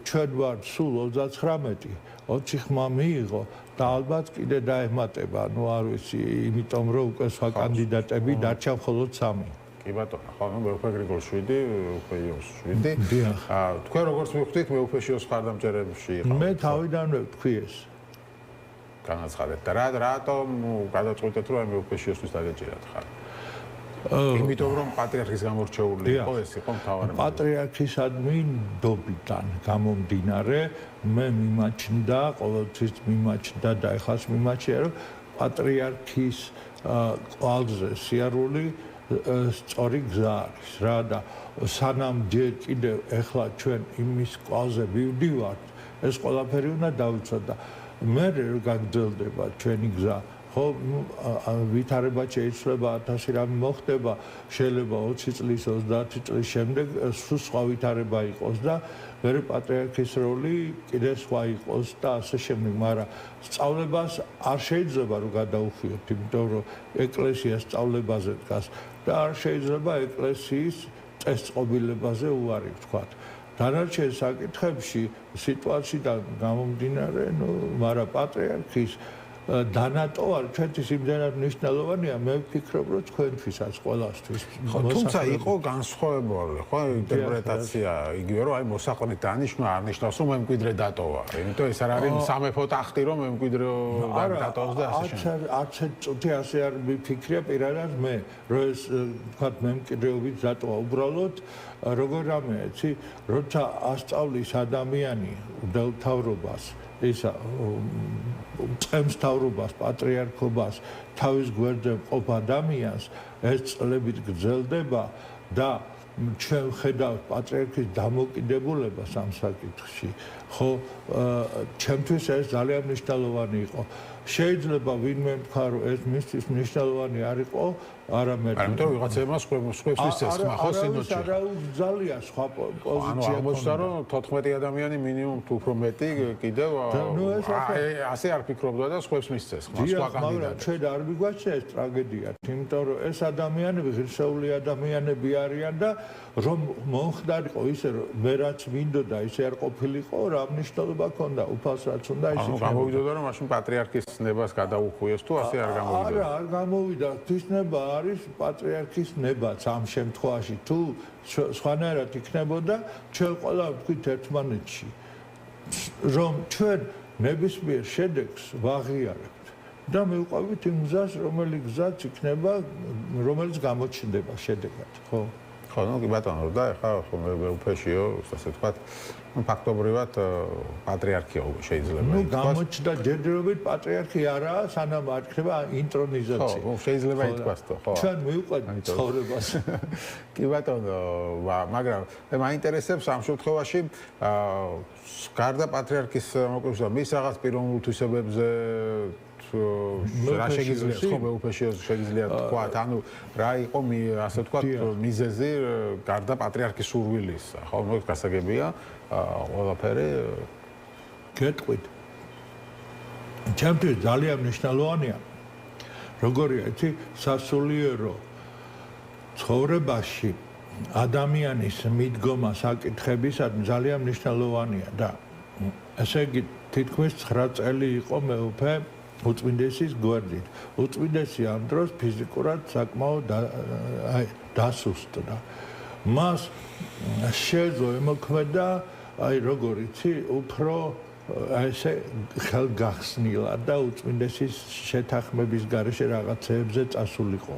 ჩვენ ვართ სულ 39 20 ხმა მიიღო და ალბათ კიდე დაემატება ნუ არ ვიცი იმიტომ რომ უკვე სხვა კანდიდატები დარჩა მხოლოდ 3 კი ბატონო, ხო, ნუ მეუფე გრიგოლ 7, უკვე იოს 7. თქვენ როგორც მივხვდით, მეუფეშიოს ხარდამჭერებში იყავ. მე თავიდანვე ვთქვი ეს. განაცხადეთ და რატომ გადაწყვეტეთ რომ მეუფეშიოსთვის დაგეჭირათ ხარ? იმიტომ რომ პატრიარქის გამორჩეული იყო ეს იყო მთავარი. პატრიარქისადმი ნდობიდან გამომდინარე, მე მიმაჩნდა, ყოველთვის მიმაჩნდა და ეხლაც მიმაჩნია რომ პატრიარქის ყვალზე სიარული სწორი გზა არის რა და სანამ ჯერ კიდევ ეხლა ჩვენ იმის ყვალზე მივდივართ ეს ყველაფერი უნდა დავიცოთ და მე რომ გაგრძელდება ჩვენი გზა ხო ვითარება შეიძლება 1000 რამე მოხდება, შეიძლება 20 წლის, 30 წლის შემდეგ სულ სხვა ვითარება იყოს და მერე პატრიარქის როლი კიდე სხვა იყოს და ასე შემდეგ, მაგრამ სწავლებას არ შეიძლება რომ გადაუხვიოთ, იმიტომ რომ ეკლესია სწავლებაზე დგას და არ შეიძლება ეკლესიის წესწყობილებაზე უარი ვთქვათ. დანარჩენ საკითხებში სიტუაციიდან გამომდინარე, მაგრამ პატრიარქის დანატოვა ჩვენთვის იმდენად მნიშვნელოვანია, მე ვფიქრობ, რომ თქვენთვისაც ყველასთვის. თუმცა იყო განსხვავებული, ხო, ინტერპრეტაცია იგივე, რომ აი მოსაყრით დანიშნვა არ ნიშნავს, რომ მემკვიდრე დატოვა. იმიტომ ეს არ არის სამეფო ტახტი, რომ მემკვიდრე დატოვოს და ასე შემდეგ. არც წუთი ასე არ ვიფიქრია პირადად მე, რომ ეს თქვათ მემკვიდრეობით დატოვა უბრალოდ როგორ რამეა, იცი, როცა ასწავლის ადამიანი უდელთავრობას ისა წემს თავრობას, პატრიარქობას, თავის გვერდზე მყოფ ადამიანს ეს წლებით გრძელდება და ჩვენ ხედავთ პატრიარქის დამოკიდებულებას ამ საკითხში. ხო, ჩემთვის ეს ძალიან მნიშვნელოვანი იყო. შეიძლება ვინმე თქვა, რომ ეს მისთვის მნიშვნელოვანი არ იყო, არამედ იმიტომ რომ ვიღაცებმა სხვებს მისცეს ხმა, ხო, სინოდში. არა, უძალია სხვა პოზიცია. ანუ აღმოჩნდა, რომ 14 ადამიანი მინიმუმ თუ უფრო მეტი კიდევ ასე არ ფიქრობდა და სხვებს მისცეს ხმა, სხვა კანდიდატებს. ჩვენ არ მიგვაჩნია ეს ტრაგედია, იმიტომ რომ ეს ადამიანები ღირსეული ადამიანები არიან და რომ მომხდარიყო ისე რომ მე რაც მინდოდა ისე არ ყოფილიყო, რა მნიშვნელობა ქონდა, უფალს რაც უნდა ისე. ანუ გამოვიდოდა რომ მაშინ პატრიარქის ნებას გადაუხვიეს თუ ასე არ გამოვიდა. არა, არ გამოვიდა. ღვთისნება არის პატრიარქის ნებაც ამ შემთხვევაში. თუ სხვანაირად იქნებოდა, ჩვენ ყველა ვთქვით ერთმანეთში, რომ ჩვენ ნებისმიერ შედეგს ვაღიარებთ და მივყვებით იმ გზას, რომელიც გზაც იქნება, რომელიც გამოჩნდება შედეგად, ხო? ხო, ну, კი ბატონო, და ეხლა მე უფეშიო, ასე ვთქვათ, ფაქტობრივად პატრიარქია შეიძლება ითქვას. გამოჩნდა ჯერჯერობით პატრიარქი არაა, სანამ არ იქნება ინტრონიზაცია. ხო, შეიძლება ითქვას, ხო. ჩვენ მივყვეთ ცხოვრებას. კი ბატონო, მაგრამ მე მაინტერესებს ამ შემთხვევაში გარდა პატრიარქის მოკვეთისა, მის რაღაც პიროვნულ თვისებებზე რა შეგიძლიათ ხო მეუფეშიო შეგიძლიათ თქვა, ანუ რა იყო ასე ვთქვათ მიზეზი გარდა პატრიარქის სურვილის, ხო, მოიქ გასაგებია ყველაფერი გეტყვით. ჩემთვის ძალიან მნიშვნელოვანია როგორია, იცი, სასულიერო ცხოვრებაში ადამიანის მიდგომა საკითხებისადმი ძალიან მნიშვნელოვანია და ესე იგი თითქმის 9 წელი იყო მეუფე უწმინდესის გვერდით. უწმინდესი ამ დროს ფიზიკურად საკმაოდ დასუსტდა. მას შეძლო ემოქმედა, აი როგორ იცი, უფრო ესე ხელგახსნილად და უწმინდესის შეთანხმების გარეშე რაღაცეებზე წასულიყო.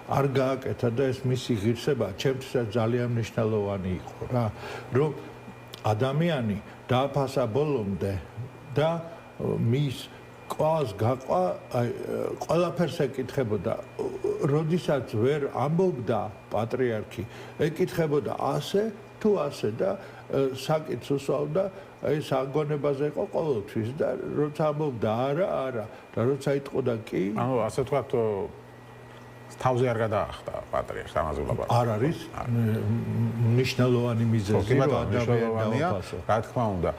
არ გააკეთა და ეს მისი ღირსება ჩემთვისაც ძალიან მნიშვნელოვანი იყო რა, რომ ადამიანი დააფასა ბოლომდე და მის ყველას გაყვა, აი ყველაფერს ეკითხებოდა, როდესაც ვერ ამბობდა პატრიარქი, ეკითხებოდა ასე თუ ასე და საკითხს უსვავდა, აი საგონებაზე იყო ყოველთვის და როცა ამბობდა არა და როცა იტყოდა კი, ანუ ასე ვთქვათ თავზე არ გადაახტა პატრიარქს ამაზე ვლაპარაკობ. არ არის მნიშვნელოვანი მიზეზი რომ ადამიანია, რა თქმა უნდა.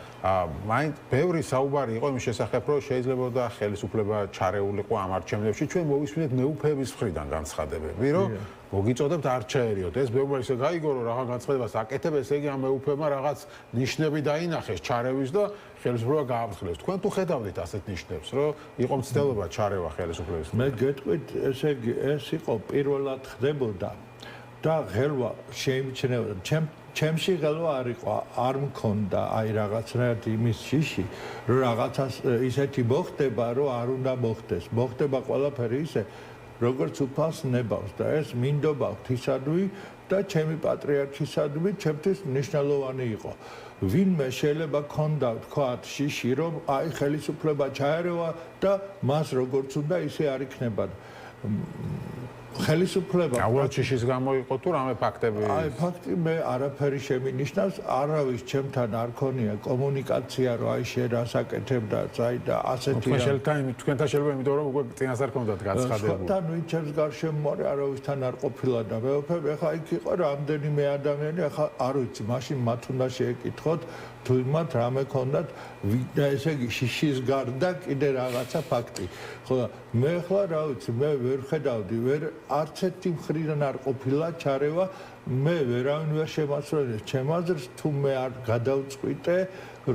მაინც ბევრი საუბარი იყო იმის შესახებ, რომ შეიძლებოდა ხელისუფლება ჩარეულიყო ამ არჩევნებში, ჩვენ მოვისმინეთ მეუფეების მხრიდან განცხადებები, რომ მოგიწოდებთ არჩეერიოთ. ეს ბევრი ისე გაიგო, რომ რაღაც განცხადებას აკეთებ, ესე იგი ამ მეუფეებმა რაღაც ნიშნები დაინახეს ჩარევის და ხელისუფლება გააფრთხილეს. თქვენ თუ ხედავდით ასეთ ნიშნებს, რომ იყო მცდელობა ჩარევა ხელისუფლების? მე გეტყვით, ესე იგი ეს იყო პირველად ხდებოდა და ღელვა შეიმჩნეოდა. ჩემში ღელვა არ იყო, არ მქონდა აი რაღაცნაირად იმის შიში, რომ რაღაცას ისეთი მოხდება, რომ არ უნდა მოხდეს. მოხდება ყველაფერი ისე, როგორც უფალს ნებავს და ეს მინდობა ღვთისადმი და ჩემი პატრიარქისადმი ჩემთვის მნიშვნელოვანი იყო. ვინმე შეიძლება ქონდა თქვათ შიში, რომ აი ხელისუფლება ჩაერევა და მას როგორც უნდა ისე არ იქნება. ხელისუფლება აუჩიშის გამო იყო თუ რამე ფაქტები აი ფაქტი მე არაფერი შემინიშნავს არავის ჩემთან არ ქონია კომუნიკაცია რომ აი შენ რასაკეთებდა აი და ასეთი თქვენთან შეიძლება იმიტომ რომ უკვე წინასწარ ქონდათ გაცხადებული სხვათან ვინჩებს გარშემო არավისთან არ ყოფილა და მეუფებ ეხა იქ იყო რამდენიმე ადამიანი ეხა არ ვიცი მაშინ მათ უნდა შეეკითხოთ თუ იმათ რამე ქონდათ და ესე იგი შიშის გარდა კიდე რაღაცა ფაქტი ხო მე ახლა რა ვიცი მე ვერ ხედავდი ვერ არც ერთი მხრიდან არ ყოფილა ჩარევა მე ვერავინ ვერ შემასწავლეს ჩემ აზრს თუ მე არ გადავწყვიტე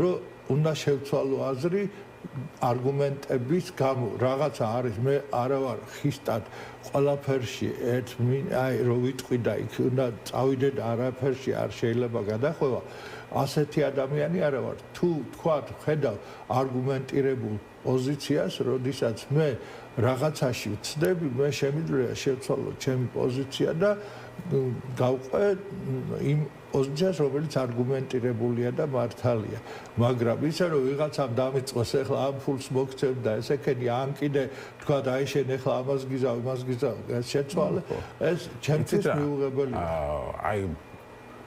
რომ უნდა შევცვალო აზრი არგუმენტების გამო რაღაცა არის მე არა ვარ ხისტად ყველაფერში აი რომ ვიტყვი და იქ უნდა წავიდე და არაფერში არ შეიძლება გადახვევა ასეთი ადამიანი არა ვარ თუ თქვა ხედავ არგუმენტირებულ პოზიციას როდესაც მე რაღაცაში ვწდები მე შემიძლია შევცვალო ჩემი პოზიცია და გავყვე იმ პოზიციას რომელიც არგუმენტირებულია და მართალია მაგრამ ისე რომ ვიღაცამ დამიწყოს ახლა ამ ფულს მოგცემ და ესექენი ამ კიდე თქვა და აი შენ ახლა ამას გიზავ შეცვალე ეს ჩემთვის მიუღებელია აი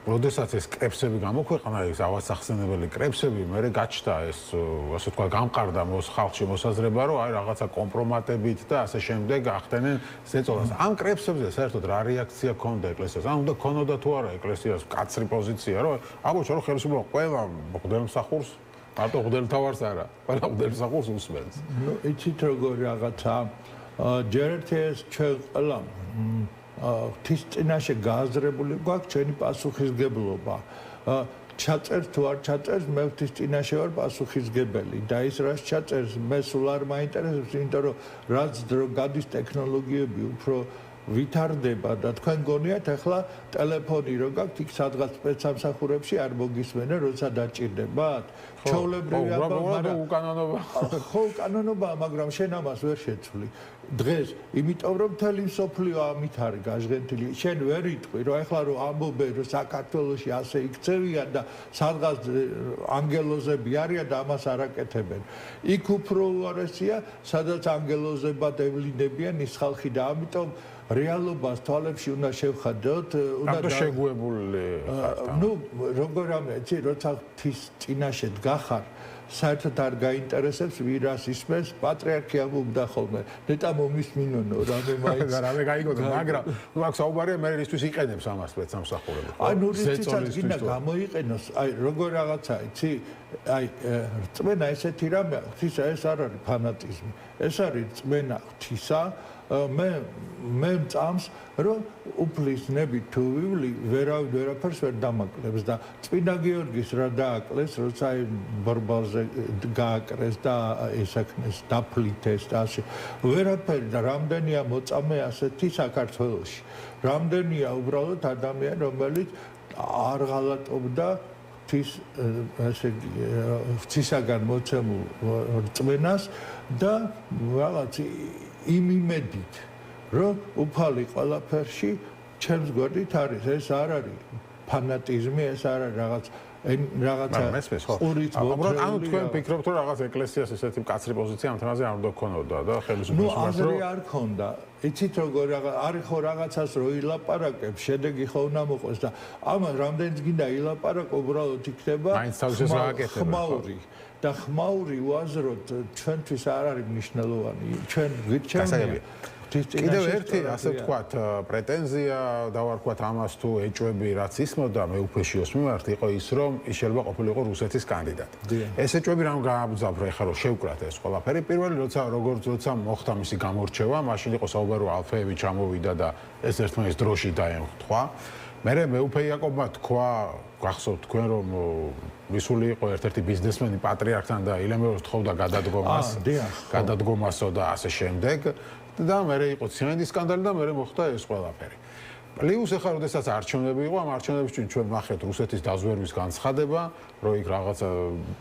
როდესაც ეს კრებსები გამოქვეყნა ეს ავასახსენებელი კრებსები მე გაჩნდა ეს ასე თქვა გამყარდა ხალხში მოსაზრება რომ აი რაღაცა კომპრომატებით და ასე შემდეგ ახდენენ ზეწოლას ამ კრებსებზე საერთოდ რა რეაქცია ქონდა ეკლესიას ან უნდა ქონოდა თუ არა ეკლესიას კაცრი პოზიცია რომ აღმოჩნდა რომ ხელისუფლება ყველა მღვდელმსახურს მარტო მღვდელთავარს არა ყველა მღვდელმსახურს უსმენს ნუ იცით როგორ რაღაცა ჯერ ერთი ეს ჩვენ ყველა ღვთის წინაშე გააზრებული გვაქვს ჩვენი პასუხისგებლობა. ჩაწერს თუ არ ჩაწერს, მე ღვთის წინაშე ვარ პასუხისგებელი და ის რაც ჩაწერს, მე სულ არ მაინტერესებს, იმიტომ რომ რაც დრო გადის ტექნოლოგიები უფრო ვითარდება და თქვენ გონიათ ახლა ტელეფონი რო გაქვთ იქ სადღაც სპეცსამსახურებში არ მოგისმენენ როცა დაჭირდებათ ჩაოლებრივი ალბათ უკანონობა ხო უკანონობაა მაგრამ შენ ამას ვერ შეცვლი დღეს იმიტომ რომ მთელი მსოფლიო ამით არის გაჟღენთილი შენ ვერ იტყვი რომ ახლა რომ ამბობენ რომ საქართველოში ასე იქცევიან და სადღაც ანგელოზები არიან და ამას არაკეთებენ იქ უფრო უარესია სადაც ანგელოზებად ევლინებიან ის ხალხი და ამიტომ რეალობას თვალებში უნდა შევხადოთ, უნდა შეგუებული ხარ. ნუ როგორ ამეცი, როცა ღვთის წინაშე დგახარ, საერთოდ არ გაინტერესებს ვირას ისმენს, პატრიარქია მომდა ხოლმე. ნეტა მომისმინონო, რამე მაინც. რამე გაიგონო, მაგრამ ნუ აქ საუბარია მე რისთვის იყენებს ამას სპეცსამსახურები. აი ნუ რითიც გინდა გამოიყენოს, აი როგორ რაღაცა, იცი? აი რწმენა ესეთი რამე, ღვთისა ეს არ არის ფანატიზმი. ეს არის რწმენა ღვთისა მე წამს რომ უფლის ნები თუ ვივლი ვერაფერს ვერ დამაკლებს და წმინდა გიორგის რა დააკლეს როცა ბორბალზე გააკრეს და ესაკნეს დაფლითეს და ასე ვერაფერი და რამდენია მოწამე ასეთი საქართველოში რამდენია უბრალოდ ადამიანი რომელიც არ ღალატობდა ღვთისაგან მოცემულ რწმენას და რაღაც იმ იმედით რომ უფალი ყველაფერში ჩემს გვერდით არის ეს არ არის ფანატიზმი ეს არ არის რაღაცა ყურით მოთხრეული ანუ თქვენ ფიქრობთ რომ რაღაც ეკლესიას ესეთი მკაცრი პოზიცია ამ თემაზე არ უნდა ქონოდა და ხელისუფლებას ნუ აზრი არ ქონდა იცით როგორ არის ხო რაღაცას რო ილაპარაკებს შედეგი ხო უნდა მოყვეს და ამას რამდენიც გინდა ილაპარაკო უბრალოდ იქნება ხმაური და ხმაური უაზროდ ჩვენთვის არ არის მნიშვნელოვანი ჩვენ გვირჩევნია კიდევ ერთი ასე ვთქვათ პრეტენზია დავარქვათ ამას თუ ეჭვები რაც ისმოდა მეუფეშიოს მიმართ იყო ის რომ ის შეიძლება ყოფილიყო რუსეთის კანდიდატი ეს ეჭვები რამ გააბრძავრა ეხლა რომ შევკრათ ეს ყველაფერი პირველი როცა მოხდა მისი გამორჩევა მაშინ იყო საუბარი რომ ალფეევი ჩამოვიდა და ეს ერთმანეთს დროში დაემხთხვა მერე მეუფე იაკობმა თქვა გახსოვთ თქვენ რომ მისული იყო ერთ-ერთი ბიზნესმენი პატრიარქთან და ილემეორს თხოვდა გადადგომასო და ასე შემდეგ და მერე იყო ცემენტის სკანდალი და მერე მოხდა ეს ყველაფერი. პლუს ახლა როდესაც არჩევნები იყო, ამ არჩევნებში ჩვენ ნახეთ რუსეთის დაზვერვის განცხადება, რომ იქ რაღაცა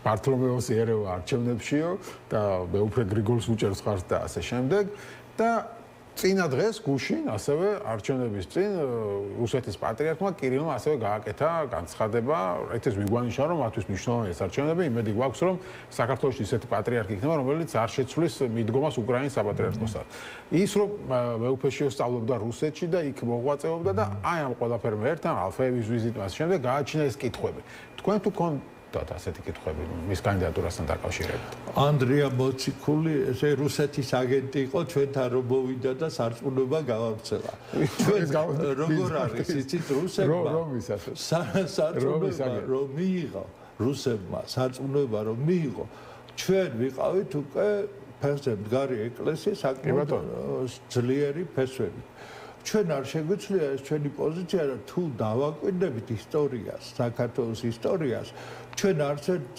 ბართლომეოსი ერევა არჩევნებშიო და მეუფე გრიგოლს უჭერს ხარს და ასე შემდეგ და წინა დღეს გუშინ ასევე არჩევნების წინ რუსეთის პატრიარქმა კირილმა ასევე გააკეთა განცხადება, ერთის მიგვანიშნა რომ მათთვის მნიშვნელოვანი ეს არჩევნები, იმედი გვაქვს რომ საქართველოში ისეთი პატრიარქი იქნება, რომელიც არ შეცვლის მიდგომას უკრაინის საპატრიარქოსთან. ის რომ მეუფეში სწავლობდა რუსეთში და იქ მოღვაწეობდა და აი ამ ყველაფერმა ერთთან ალფეევის ვიზიტმას შემდეგ გააჩინა ეს კითხვები. თქვენ თუ და ასეთი კითხვები მის კანდიდატურასთან დაკავშირებით. ანდრია მოციქული ესე რუსეთის აგენტი იყო, ჩვენთან რომ მოვიდა და სარწმუნოება გავაქცევა. ჩვენ როგორ არის იცით რუსებმა? სარწმუნოება რომ მიიღო რუსებმა, სარწმუნოება რომ მიიღო. ჩვენ ვიყავით უკვე ფეხზე მდგარი ეკლესიის საკმაოდ ძლიერი ფესვები. ჩვენ არ შეგვიძლია ეს ჩვენი პოზიცია და თუ დავაკვირდებით ისტორიას, საქართველოს ისტორიას, ჩვენ არც ერთ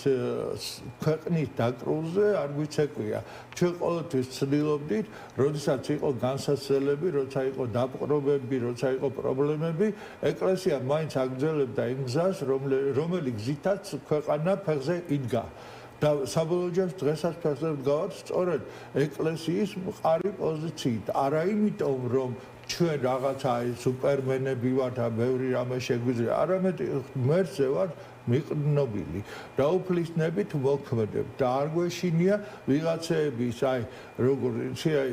ქვეყნის დაკრუვზე არ გვიცეკვია. ჩვენ ყოველთვის ცდილობდით, როდესაც იყო განსაცდელები, როცა იყო დაპყრობები, როცა იყო პრობლემები, ეკლესია მაინც აგრძელებდა იმ გზას, რომელი გზითაც ქვეყანა ფეხზე იდგა. და საბოლოო ჯამში დღესაც ფეხზე ვდგავართ სწორედ ეკლესიის მყარი პოზიციით. არა იმიტომ, რომ ჩვენ რაღაცა სუპერმენები ვართ და ბევრი რამე შეგვიძლია, არამედ ღმერთზე ვართ მიყრნობილი. დაუფლისნებით მოქმედებ და არ გვეშინია ვიღაცეების, აი, როგორ იცი, აი,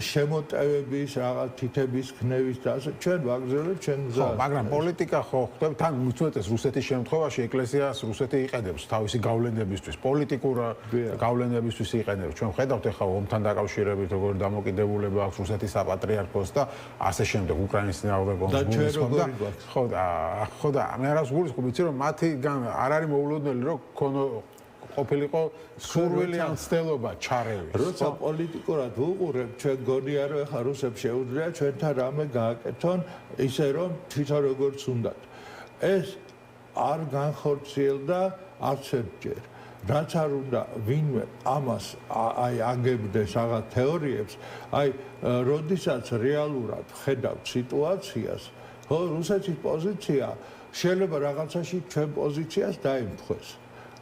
შემოტევების, რაღაც თითების ქნევის და ასე ჩვენ ვაგრძელებთ ჩვენ გზას. ხო, მაგრამ პოლიტიკა ხო ხდება თან უცნაურეს რუსეთის შემთხვევაში ეკლესიას რუსეთი იყენებს თავისი გავლენებისთვის, პოლიტიკურ გავლენებისთვის იყენებს. ჩვენ ხედავთ ახლა ომთან დაკავშირებით როგორ დამოკიდებულება აქვს რუსეთის საპატრიარქოს და ასე შემდეგ უკრაინის ნავზე გონსულს ხო და მე არას გულისხმობ იცი რომ მათი არ არის მოულოდნელი რომ ყოფილიყო სურვილი ან ცდელობა ჩარევის. როცა პოლიტიკურად ვუყურებ, ჩვენ გონია რომ ახლა რუსებს შეუძლია ჩვენთან რამე გააკეთონ ისე რომ თვითონ როგორც უნდათ. ეს არ განხორციელდა არც ერთჯერ. რაც არ უნდა ვინმე ამას აი აგებდეს რაღაც თეორიებს, აი როდესაც რეალურად ხედავთ სიტუაციას, ხო რუსეთის პოზიცია შეიძლება რაღაცაში ჩვენ პოზიციას დაემთხვეს.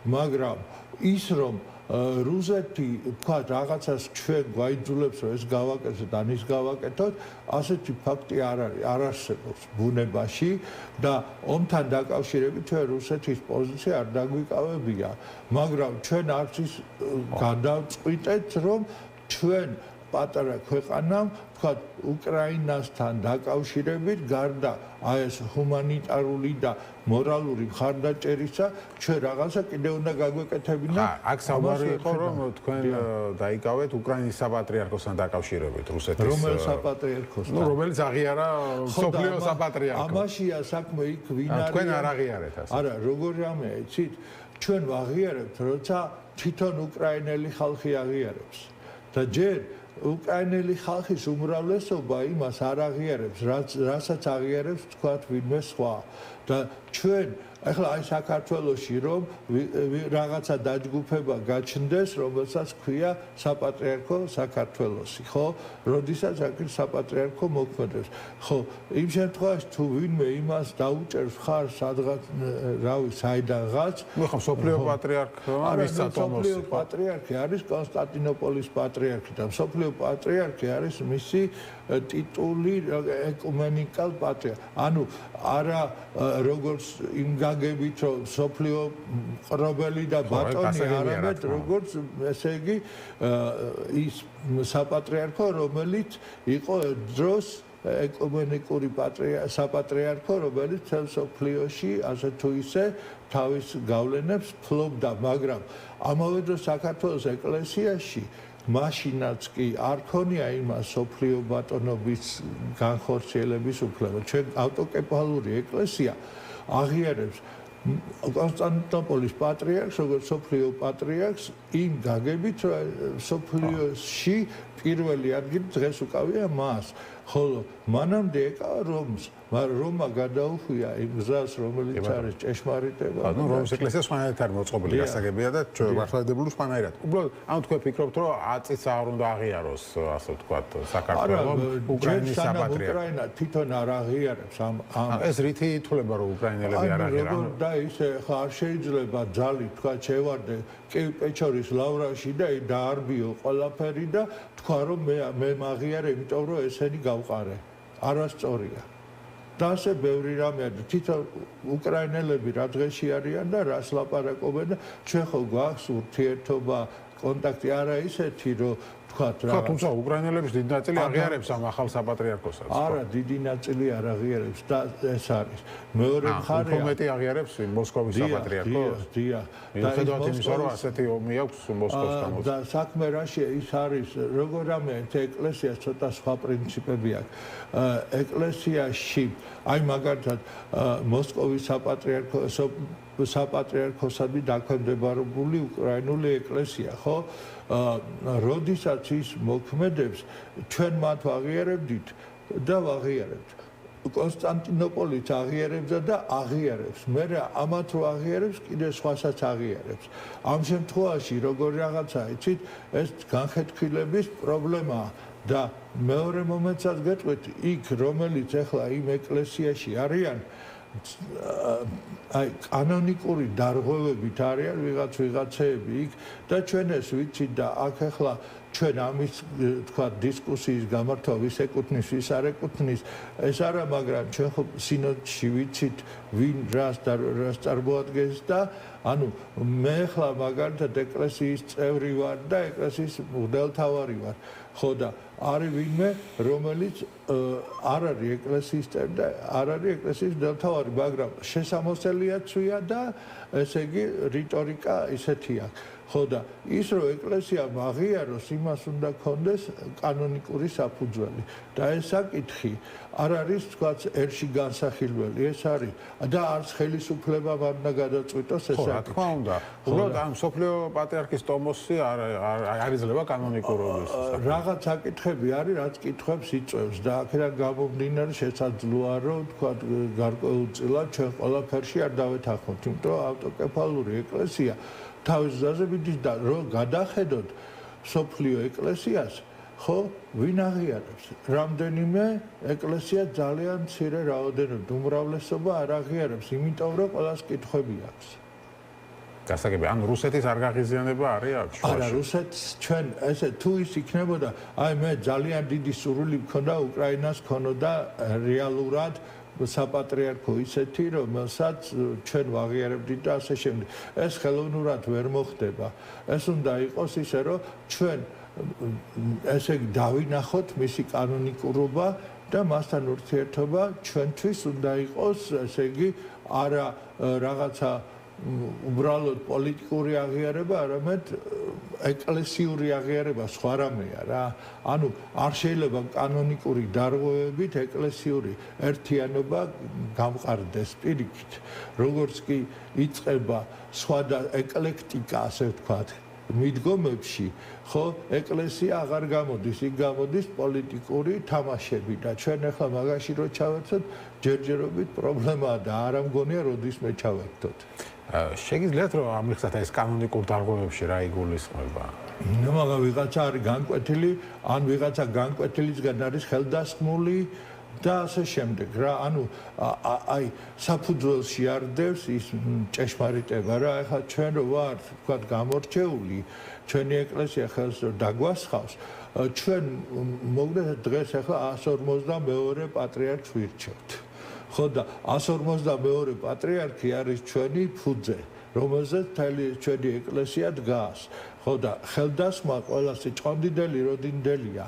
მაგრამ ის რომ რუსეთი თქვა რაღაცას ჩვენ გვაიძულებს რომ ეს გავაკეთოთ ან ის გავაკეთოთ, ასეთი ფაქტი არ არის, არ არსებობს ბუნებაში და ომთან დაკავშირებით ჩვენ რუსეთის პოზიცია არ დაგვიკავებია, მაგრამ ჩვენ არც ის გადავწყვიტეთ რომ ჩვენ პატარა ქვეყანამ თქვა უკრაინასთან დაკავშირებით გარდა აი ეს ჰუმანიტარული და მორალური მხარდაჭერისა ჩვენ რაღაცა კიდევ უნდა გაგვეკეთებინა. აქ საუბარი იყო რომ თქვენ დაიკავეთ უკრაინის საპატრიარქოსთან დაკავშირებით რუსეთის რომელ საპატრიარქოსთან? ნუ რომელიც აღიარა სოფლიო საპატრიარქო. ამაშია საქმე იქ ვინ არის? თქვენ არ აღიარეთ ასე. არა, როგორი რამეა, იცით? ჩვენ ვაღიარებთ, როცა თვითონ უკრაინელი ხალხი აღიარებს. და ჯერ უკრაინელი ხალხის უმრავლესობა იმას არ აღიარებს, რასაც აღიარებს თქვათ ვინმე სხვა. და ჩვენ ახლა აი საქართველოში რომ რაღაცა დაჯგუფება გაჩნდეს, რომელსაც ქვია საპატრიარქო საქართველოსი, ხო? როდესაც აქ საპატრიარქო მოქმედებს. ხო, იმ შემთხვევაში თუ ვინმე იმას დაუჭერს ხარ სადღაც, რავი, საიდანღაც, ნუ ხო სოფლიო პატრიარქო არის სათომოსი. სოფლიო პატრიარქი არის კონსტანტინოპოლის პატრიარქი და სოფლიო პატრიარქი არის მისი ტიტული ეკუმენიკალ პატრიარქი. ანუ არა როგორც იმ გაგებით რომ სოფლიო ყრობელი და ბატონი, არამედ როგორც ესე იგი ის საპატრიარქო, რომელიც იყო დროს ეკუმენიკური საპატრიარქო, რომელიც მთელ სოფლიოში ასე თუ ისე თავის გავლენებს ფლობდა, მაგრამ ამავე დროს საქართველოს ეკლესიაში მაშინაც კი არ ქონია იმას სოფლიო ბატონობის განხორციელების უფლება. ჩვენ ავტოკეფალური ეკლესია აღიარებს კონსტანტინოპოლის პატრიარქს როგორც სოფლიო პატრიარქს იმ გაგებით, რომ სოფლიოში პირველი ადგილი დღეს უკავია მას. ხოლო მანამდე ეკავა რომს, მაგრამ რომა გადაუხვია იმ გზას, რომელიც არის ჭეშმარიტება. ანუ რომის ეკლესია სხვანაირად არის მოწყობილი გასაგებია და მართლმადიდებლური სხვანაირად. უბრალოდ ანუ თქვენ ფიქრობთ, რომ 10 წელს არ უნდა აღიაროს, ასე ვთქვათ, საქართველოს უკრაინის საპატრიარქო. უკრაინა თვითონ არ აღიარებს ამ ეს რითი ითვლება, რომ უკრაინელები არ აღიარებენ? და ისე ხა არ შეიძლება ძალით თქვა შევარდე კიევ-პეჩორის ლავრაში და დაარბიო ყველაფერი და თქვა რომ მე მაღიარე, იმიტომ რომ ესენი გავყარე. არასწორია. და ასე ბევრი რამეა თვითონ უკრაინელები რა დღეში არიან და რას ლაპარაკობენ და ჩვენ ხო გვაქვს ურთიერთობა, კონტაქტი არა ისეთი რომ ვთქვათ რა. თუმცა უკრაინელების დიდი ნაწილი აღიარებს ამ ახალ საპატრიარქოსაც. არა, დიდი ნაწილი არ აღიარებს და ეს არის. მეორე მხარე უფრო მეტი აღიარებს მოსკოვის საპატრიარქოს. დიახ. და ხედავთ იმისა, რომ ასეთი ომი აქვს მოსკოვსთან. და საქმე რაში ის არის, როგორ რამე ეკლესიას ცოტა სხვა პრინციპები აქვს. ეკლესიაში, აი მაგალითად მოსკოვის საპატრიარქოსადმი დაქვემდებარებული უკრაინული ეკლესია, ხო? როდესაც ის მოქმედებს, ჩვენ მათ ვაღიარებდით და ვაღიარებთ. კონსტანტინოპოლიც აღიარებს და აღიარებს. მე ამათ რო აღიარებს, კიდე სხვასაც აღიარებს. ამ შემთხვევაში როგორი რაღაცაა, იცით, ეს განხეთქილების პრობლემაა და მეორე მომენტსაც გეტყვით, იქ რომელიც ახლა იმ ეკლესიაში არიან, აი კანონიკური დარღვევებით არიან ვიღაცეები იქ და ჩვენ ეს ვიცით და აქ ახლა ჩვენ ამის თქვა დისკუსიის გამართვა ვის ეკუთვნის, ვის არ ეკუთვნის, ეს არა, მაგრამ ჩვენ ხო სინოდში ვიცით ვინ რას წარმოადგენს და ანუ მე ახლა მაგალითად ეკლესიის წევრი ვარ და ეკლესიის მღვდელმთავარი ვარ. ხო და არის ვინმე რომელიც არ არის ეკლესიის წევრი და არ არის ეკლესიის მღვდელმთავარი, მაგრამ შესამოსელიაცვია და ესე იგი რიტორიკა ისეთი აქვს. ხო და ის რომ ეკლესია აღიაროს, იმას უნდა კონდეს კანონიკური საფუძველი და ეს საკითხი არ არის თქვაც ერში განსახილველი, ეს არის და არც ხელისუფლებამ არ უნდა გადაწყვიტოს ეს საკითხი. ხო, რა თქმა უნდა. უბრალოდ ამ სოფლიო პატრიარქის ტომოსი არ იძლევა კანონიკურობის. რაღაც საკითხები არის, რაც კითხვებს იწვევს და აქედან გამომდინარე შესაძლოა რომ თქვათ გარკვეულწილად ჩვენ ყველაფერში არ დავეთანხმოთ, იმიტომ რომ ავტოკეფალური ეკლესია თავის გზაზე მიდის და რომ გადახედოთ სოფლიო ეკლესიას, ხო, ვინ აღიარებს? რამდენიმე ეკლესია ძალიან მცირე რაოდენობით, უმრავლესობა არ აღიარებს, იმიტომ რომ ყველას კითხვები აქვს. გასაგები, ან რუსეთის არ გაღიზიანება არის აქ შუაში? არა, რუსეთს ჩვენ ესე თუ ის იქნებოდა, აი მე ძალიან დიდი სურვილი მქონდა უკრაინას ქონოდა რეალურად საპატრიარქო ისეთი, რომელსაც ჩვენ ვაღიარებდით და ასე შემდეგ. ეს ხელოვნურად ვერ მოხდება. ეს უნდა იყოს ისე, რომ ჩვენ ესე იგი დავინახოთ მისი კანონიკურობა და მასთან ურთიერთობა ჩვენთვის უნდა იყოს, ესე იგი, არა რაღაცა უბრალოდ პოლიტიკური აღიარება, არამედ ეკლესიური აღიარება, სხვა რამეა რა. ანუ არ შეიძლება კანონიკური დარღვევებით ეკლესიური ერთიანობა გამყარდეს პირიქით. როგორც კი იწყება სხვა და ეკლექტიკა, ასე ვთქვათ, მიდგომებში, ხო, ეკლესია აღარ გამოდის, იქ გამოდის პოლიტიკური თამაშები და ჩვენ ახლა მაგაში რო ჩავერთოთ, ჯერჯერობით პრობლემაა და არ ამგონია როდისმე ჩავერთოთ. შეგიძლიათ რომ ამიხსნათ ეს კანონიკურ დარღვევებში რა იგულისხმება? ნუ მაგა ვიღაცა არის განკვეთილი, ან ვიღაცა განკვეთილისგან არის ხელდასხმული და ასე შემდეგ რა. ანუ აი საფუძველში არ დევს ის ჭეშმარიტება რა. ახლა ჩვენ რო ვარ, ვთქვათ, გამორჩეული, ჩვენი ეკლესია ხელს დაგვასხავს, ჩვენ მოგდეთ დღეს ახლა 152 პატრიარქს ვირჩევთ. ხო და 152 პატრიარქი არის ჩვენი ფუძე, რომელზეც ჩვენი ეკლესია დგას. ხო და ხელდასხმა ყველას ჭყონდიდელი როდინდელია.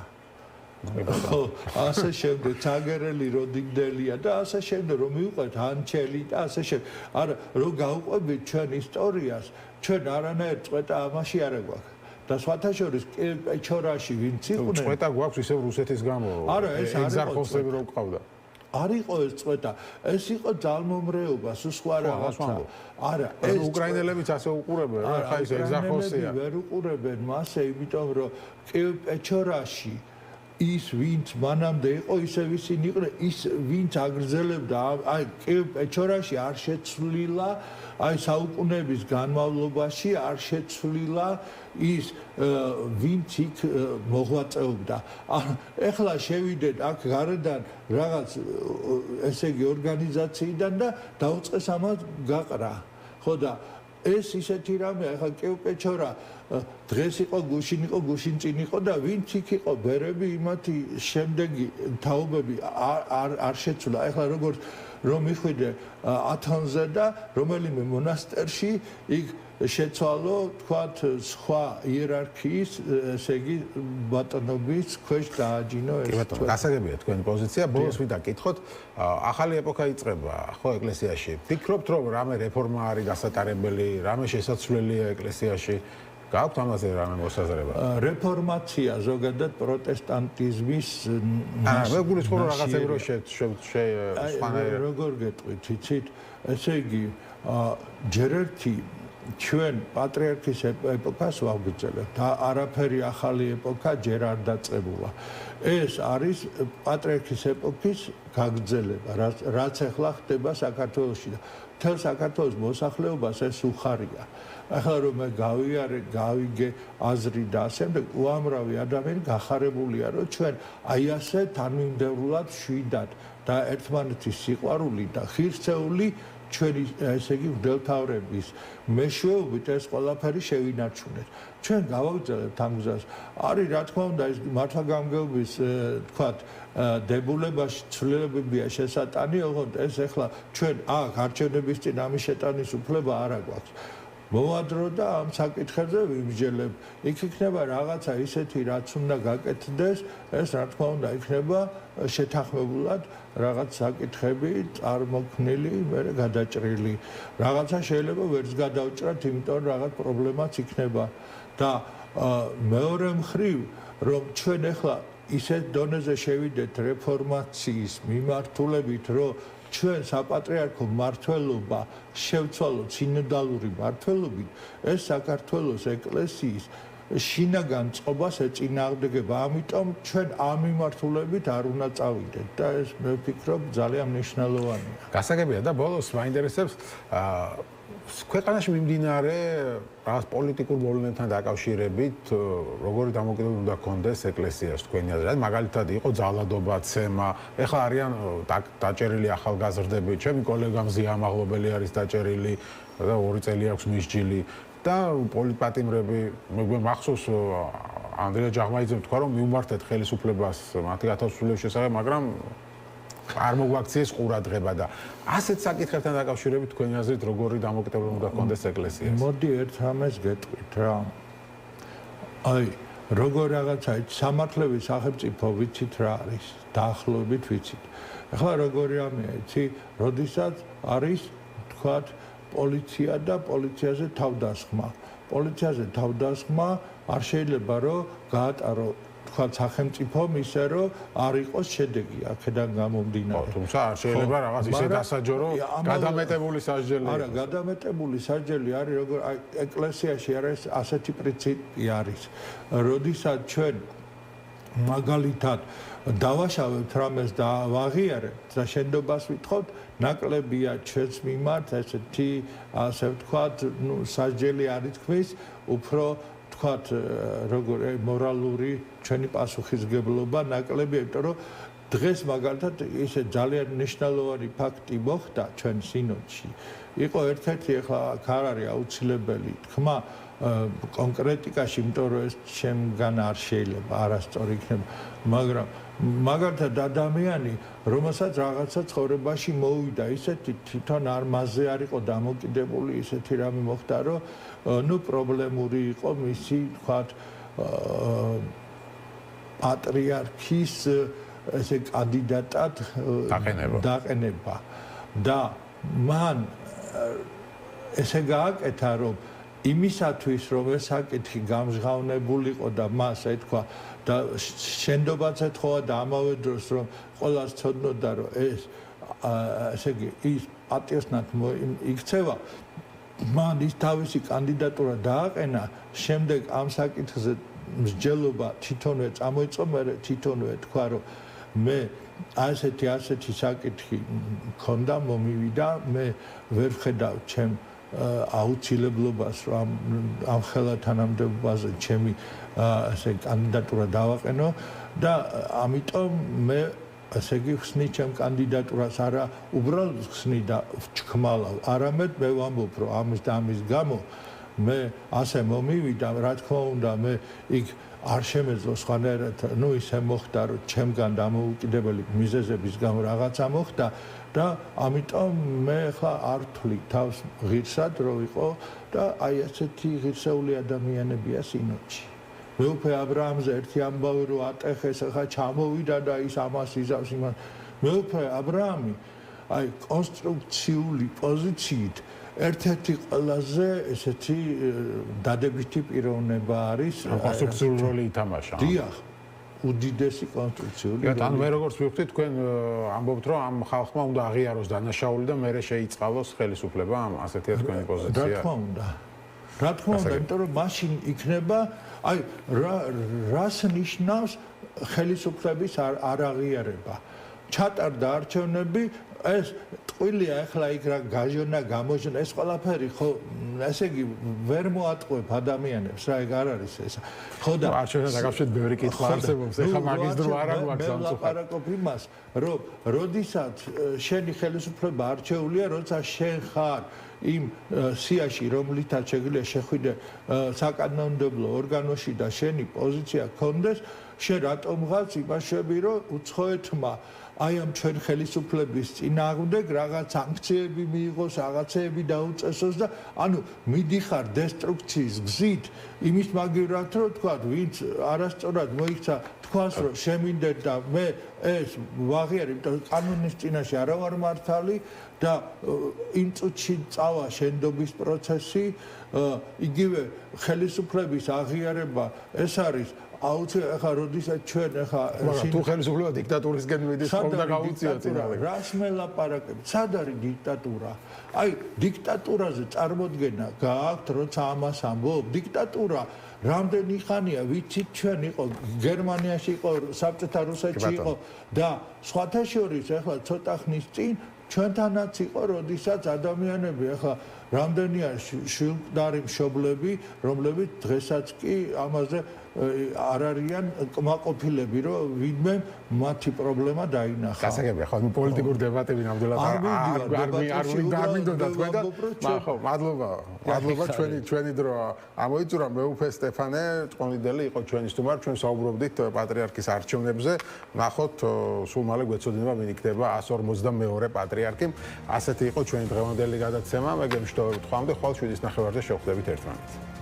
ხო, ასე შემდეგ, ცაგერელი როდინდელია და ასე შემდეგ, რომ მივყვეთ ანჩელი და ასე შემდეგ. არა, რომ გავყვებით ჩვენ ისტორიას, ჩვენ არანაირ წვეტა ამაში არ გვაქვს. და სხვათა შორის პეჩორაში ვინც იყვნენ, წვეტა გვაქვს ისევ რუსეთის გამო. არა, ეს არის ეგზარხოსები რო ყავდა. არ იყო ეს წვეტა, ეს იყო ძალმომრეობა, სხვა რაღაცა. არა, ეს უკრაინელებიც ასე უყურებენ, რა ხაის ეგზარხოსია. ვერ უყურებენ მასე, იმიტომ რომ კიევ-პეჩორაში ის ვინც მანამდე იყო ისევ ისინი იყვნენ ის ვინც აგრძელებდა აი პეჩორაში არ შეცვლილა აი საუკუნეების განმავლობაში არ შეცვლილა ის ვინც იქ მოღვაწეობდა ეხლა შევიდეთ აქ გარედან რაღაც ესე იგი ორგანიზაციიდან და დაუწყეს ამას გაყრა ხო და ეს ისეთი რამეა ეხლა კევპეჩორა დღეს იყო გუშინ იყო გუშინ წინ იყო და ვინც იქ იყო ბერები იმათი შემდეგი თაობები არ შეცვლა ეხლა როგორც რომ მიხვიდე ათონზე და რომელიმე მონასტერში იქ შეცვალო თქვათ სხვა იერარქიის ესე იგი ბატონობის ქვეშ დააჯინო ეს ბატონო გასაგებია თქვენი პოზიცია ბოლოს ვიდა კითხოთ ახალი ეპოქა იწყება ხო ეკლესიაში ფიქრობთ რომ რამე რეფორმა არის გასატარებელი რამე შესაძლებელია ეკლესიაში გაქვთ ამაზე რამე მოსაზრება რეფორმაცია ზოგადად პროტესტანტიზმის მე გულისხმობ რაღაცები რომ სხვანაირად როგორ გეტყვით იცით ესე იგი ჯერ ერთი ჩვენ პატრიარქის ეპოქას ვაგრძელებთ და არაფერი ახალი ეპოქა ჯერ არ დაწყებულა ეს არის პატრიარქის ეპოქის გაგრძელება რაც ახლა ხდება საქართველოში და მთელ საქართველოს მოსახლეობას ეს უხარია ახლა რომ მე გავიგე აზრი და ასე შემდეგ უამრავი ადამიანი გახარებულია რომ ჩვენ აი ასე თანმიმდევრულად შვიდად და ერთმანეთის სიყვარული და ღირსეული ჩვენი ესე იგი მდელთავრების მეშვეობით ეს ყველაფერი შევინარჩუნეთ. ჩვენ გავაგრძელებთ ამ გზას. არის რა თქმა უნდა ის მართლგამგეობის თქვათ დებულებაში ცვლილებებია შესატანი, ოღონდ ეს ახლა ჩვენ აქ არჩევნების წინ ამის შეტანის უფლება არ აქვს. მოვადრო და ამ საკითხებზე ვიმსჯელებ. იქ იქნება რაღაცა ისეთი, რაც უნდა გაკეთდეს, ეს რა თქმა უნდა იქნება შეთანხმებულად რაღაც საკითხები წარმოქმნილი, მე გადაჭრილი. რაღაცა შეიძლება ვერც გადავჭრათ, იმიტომ რომ რაღაც პრობლემაც იქნება და მეორე მხრივ, რომ ჩვენ ახლა ისეთ დონეზე შევიდეთ რეფორმაციის მიმართულებით, რომ ჩვენ საპატრიარქო მმართველობა შევცვალოთ სინოდალური მმართველობით, ეს საქართველოს ეკლესიის შინაგან წყობას ეწინააღმდეგება. ამიტომ ჩვენ ამ მიმართულებით არ უნდა წავიდეთ და ეს მე ვფიქრობ ძალიან მნიშვნელოვანია. გასაგებია და ბოლოს მაინტერესებს ქვეყანაში მიმდინარე რაღაც პოლიტიკურ მოვლენებთან დაკავშირებით როგორი დამოკიდებულება უნდა გქონდეს ეკლესიას თქვენი აზრით? მაგალითად იყო ძალადობა, ცემა, ეხლა არიან დაჭერილი ახალგაზრდები, ჩემი კოლეგა მზია ამაღლობელი არის დაჭერილი და 2 წელი აქვს მისჯილი და პოლიტპატიმრები, მე მახსოვს ანდრია ჯაღმაიძემ თქვა რომ მიუმართეთ ხელისუფლებას მათი გათავისუფლების შესახებ, მაგრამ არ მოგვაქციეს ყურადღება და ასეთ საკითხებთან დაკავშირებით თქვენი აზრით როგორი დამოკიდებულება უნდა გქონდეს ეკლესიას? მოდი ერთ რამეს გეტყვით რა. აი, როგორ რაღაცა სამართლების სახელმწიფო ვიცით რა არის, დაახლოებით ვიცით. ახლა როგორი რამეა, იცი, როდესაც არის თქვათ პოლიცია და პოლიციაზე თავდასხმა. პოლიციაზე თავდასხმა არ შეიძლება რომ გაატარო თქვათ სახელმწიფო ისე რომ არ იყოს შედეგი აქედან გამომდინარე. თუმცა არ შეიძლება რაღაც ისე დასაჯო, გადამეტებული სასჯელი. არა, გადამეტებული სასჯელი არის როგორ ეკლესიაში არის ასეთი პრინციპი არის. როდესაც ჩვენ მაგალითად დავაშავებთ რამეს და ვაღიარებთ და შენდობას ვითხოვთ, ნაკლებია ჩვენს მიმართ ესეთი ასე ვთქვათ, სასჯელი არ ითქმის, უფრო თქვათ როგორ მორალური ჩვენი პასუხისგებლობა ნაკლებია, იმიტომ რომ დღეს მაგალითად ისე ძალიან მნიშვნელოვანი ფაქტი მოხდა ჩვენ სინოდში. იყო ერთ-ერთი ახლა არ არის აუცილებელი თქმა კონკრეტიკაში, იმიტომ რომ ეს ჩემგან არ შეიძლება არასწორი იქნება, მაგრამ მაგალითად ადამიანი, რომელსაც რაღაცა ცხოვრებაში მოვიდა, ისეთი თვითონ არ მასზე არ იყო დამოკიდებული, ისეთი რამე მოხდა, რომ ნუ პრობლემური იყო მისი, თქვათ, პატრიარქის ესე კანდიდატად დაყენება. და მან ესე გააკეთა, რომ იმისათვის, რომ ეს საკითხი გამჟღავნებულიყო და მას ეთქვა და შენდობაც ეთქვა და ამავე დროს რომ ყველას ცოდნოდა, რომ ეს ესე იგი ის პატიოსნად იქცევა, მან ის თავისი კანდიდატურა დააყენა, შემდეგ ამ საკითხზე მსჯელობა თვითონვე წამოიწყო, მე თვითონვე თქვა, რომ მე ასეთი საკითხი მქონდა, მომივიდა, მე ვერ ვხედავ ჩემ აუცილებლობას, რომ ამ ხელათანამდებობაზე ჩემი ასე კანდიდატურა დავაყენო და ამიტომ მე ასე იგი ხსნი ჩემ კანდიდატურას არა უბრალოდ ხსნი და ვჩქმალავ, არამედ მე ვამბობ, რომ ამის და ამის გამო მე ასე მომივიდა, რა თქმა უნდა, მე იქ არ შემეძლო სხვანაირად, ну ისე მოხდა, რომ ჩემგან დამოუკიდებელი მიზეზების გამო რაღაცა მოხდა და ამიტომ მე ხა არ ვთვლი თავს ღირსად, რომ ვიყო და აი ასეთი ღირსეული ადამიანებია სინოდში. მეუფე ა ブラ ამზე ერთი ამბავი რომ ატეხეს, ხა ჩამოვიდა და ის ამას იზავს იმას. მეუფე ა ブラ ამი აი კონსტრუქციული პოზიციით ერთ-ერთი ყველაზე ესეთი დადებითი პიროვნება არის. კონსტრუქციული როლი ითამაშა. დიახ, უდიდესი კონსტრუქციული როლი. ანუ მე როგორც ვიხდი, თქვენ ამბობთ, რომ ამ ხალხმა უნდა აღიაროს დანაშაული და მერე შეიწყალოს ხელისუფლება, ასეთია თქვენი პოზიცია. რა თქმა უნდა. რა თქმა უნდა, იმიტომ რომ მაშინ იქნება, აი რას ნიშნავს ხელისუფლების არ აღიარება. ჩატარდა არჩევნები, ეს ტყუილია ახლა იქ რა გაჟონა, გამოჟონა, ეს ყველაფერი ხო, ესე იგი ვერ მოატყუებ ადამიანებს, რა ეგ არ არის ეს. ხო და არჩევნებთან დაკავშირებით ბევრი კითხვა არსებობს, ეხლა მაგის დრო არ აგვაქვს ამ წუთს. მე ლაპარაკობ იმას, რომ როდესაც შენი ხელისუფლება არჩეულია, როცა შენ ხარ იმ სიაში, რომლითაც შეგვიძლია შეხვიდე საკანონმდებლო ორგანოში და შენი პოზიცია გქონდეს, შენ რატომღაც იმაშები, რომ უცხოეთმა აი ამ ჩვენ ხელისუფლების წინააღმდეგ რაღაც სანქციები მიიღოს, რაღაცეები დაუწესოს და ანუ მიდიხარ დესტრუქციის გზით, იმის მაგივრად რომ თქვა, ვინც არასწორად მოიქცა თქვას, რომ შემინდეთ და მე ეს ვაღიარე, იმიტომ რომ კანონის წინაშე არა ვარ მართალი და იმ წუთში წავა შენდობის პროცესი, იგივე ხელისუფლების აღიარება, ეს არის აუცილებლად ახლა როდესაც ჩვენ ახლა თუ ხელისუფლება დიქტატურისკენ მიდის, ხომ და გაუწია წინავე. რას მელაპარაკებ? სად არის დიქტატურა? აი, დიქტატურაზე წარმოდგენა გააქვთ, როცა ამას ამბობ? დიქტატურა რამდენი ხანია, ვიცით ჩვენ იყო გერმანიაში იყო, საბჭოთა რუსეთში იყო და სხვათა შორის ახლა ცოტა ხნის წინ ჩვენთანაც იყო, როდესაც ადამიანები ახლა რამდენია შვილმკვდარი მშობლები, რომლებიც დღესაც კი ამაზე არ არიან კმაყოფილები, რომ ვინმე მათი პრობლემა დაინახა. გასაგებია, ხო, პოლიტიკურ დებატები ნამდვილად არ მინდოდა თქვენ და ხო, მადლობა ჩვენი დრო ამოიწურა. მეუფე სტეფანე ჭყონდიდელი იყო ჩვენი სტუმარი, ჩვენ საუბრობდით პატრიარქის არჩევნებზე. ნახოთ, სულ მალე გვეცოდინება ვინ იქნება 152 პატრიარქი. ასეთი იყო ჩვენი დღევანდელი გადაცემა. მე გემშვიდობებით ხვამდე, ხვალ 7:30-ზე შევხვდებით ერთმანეთს.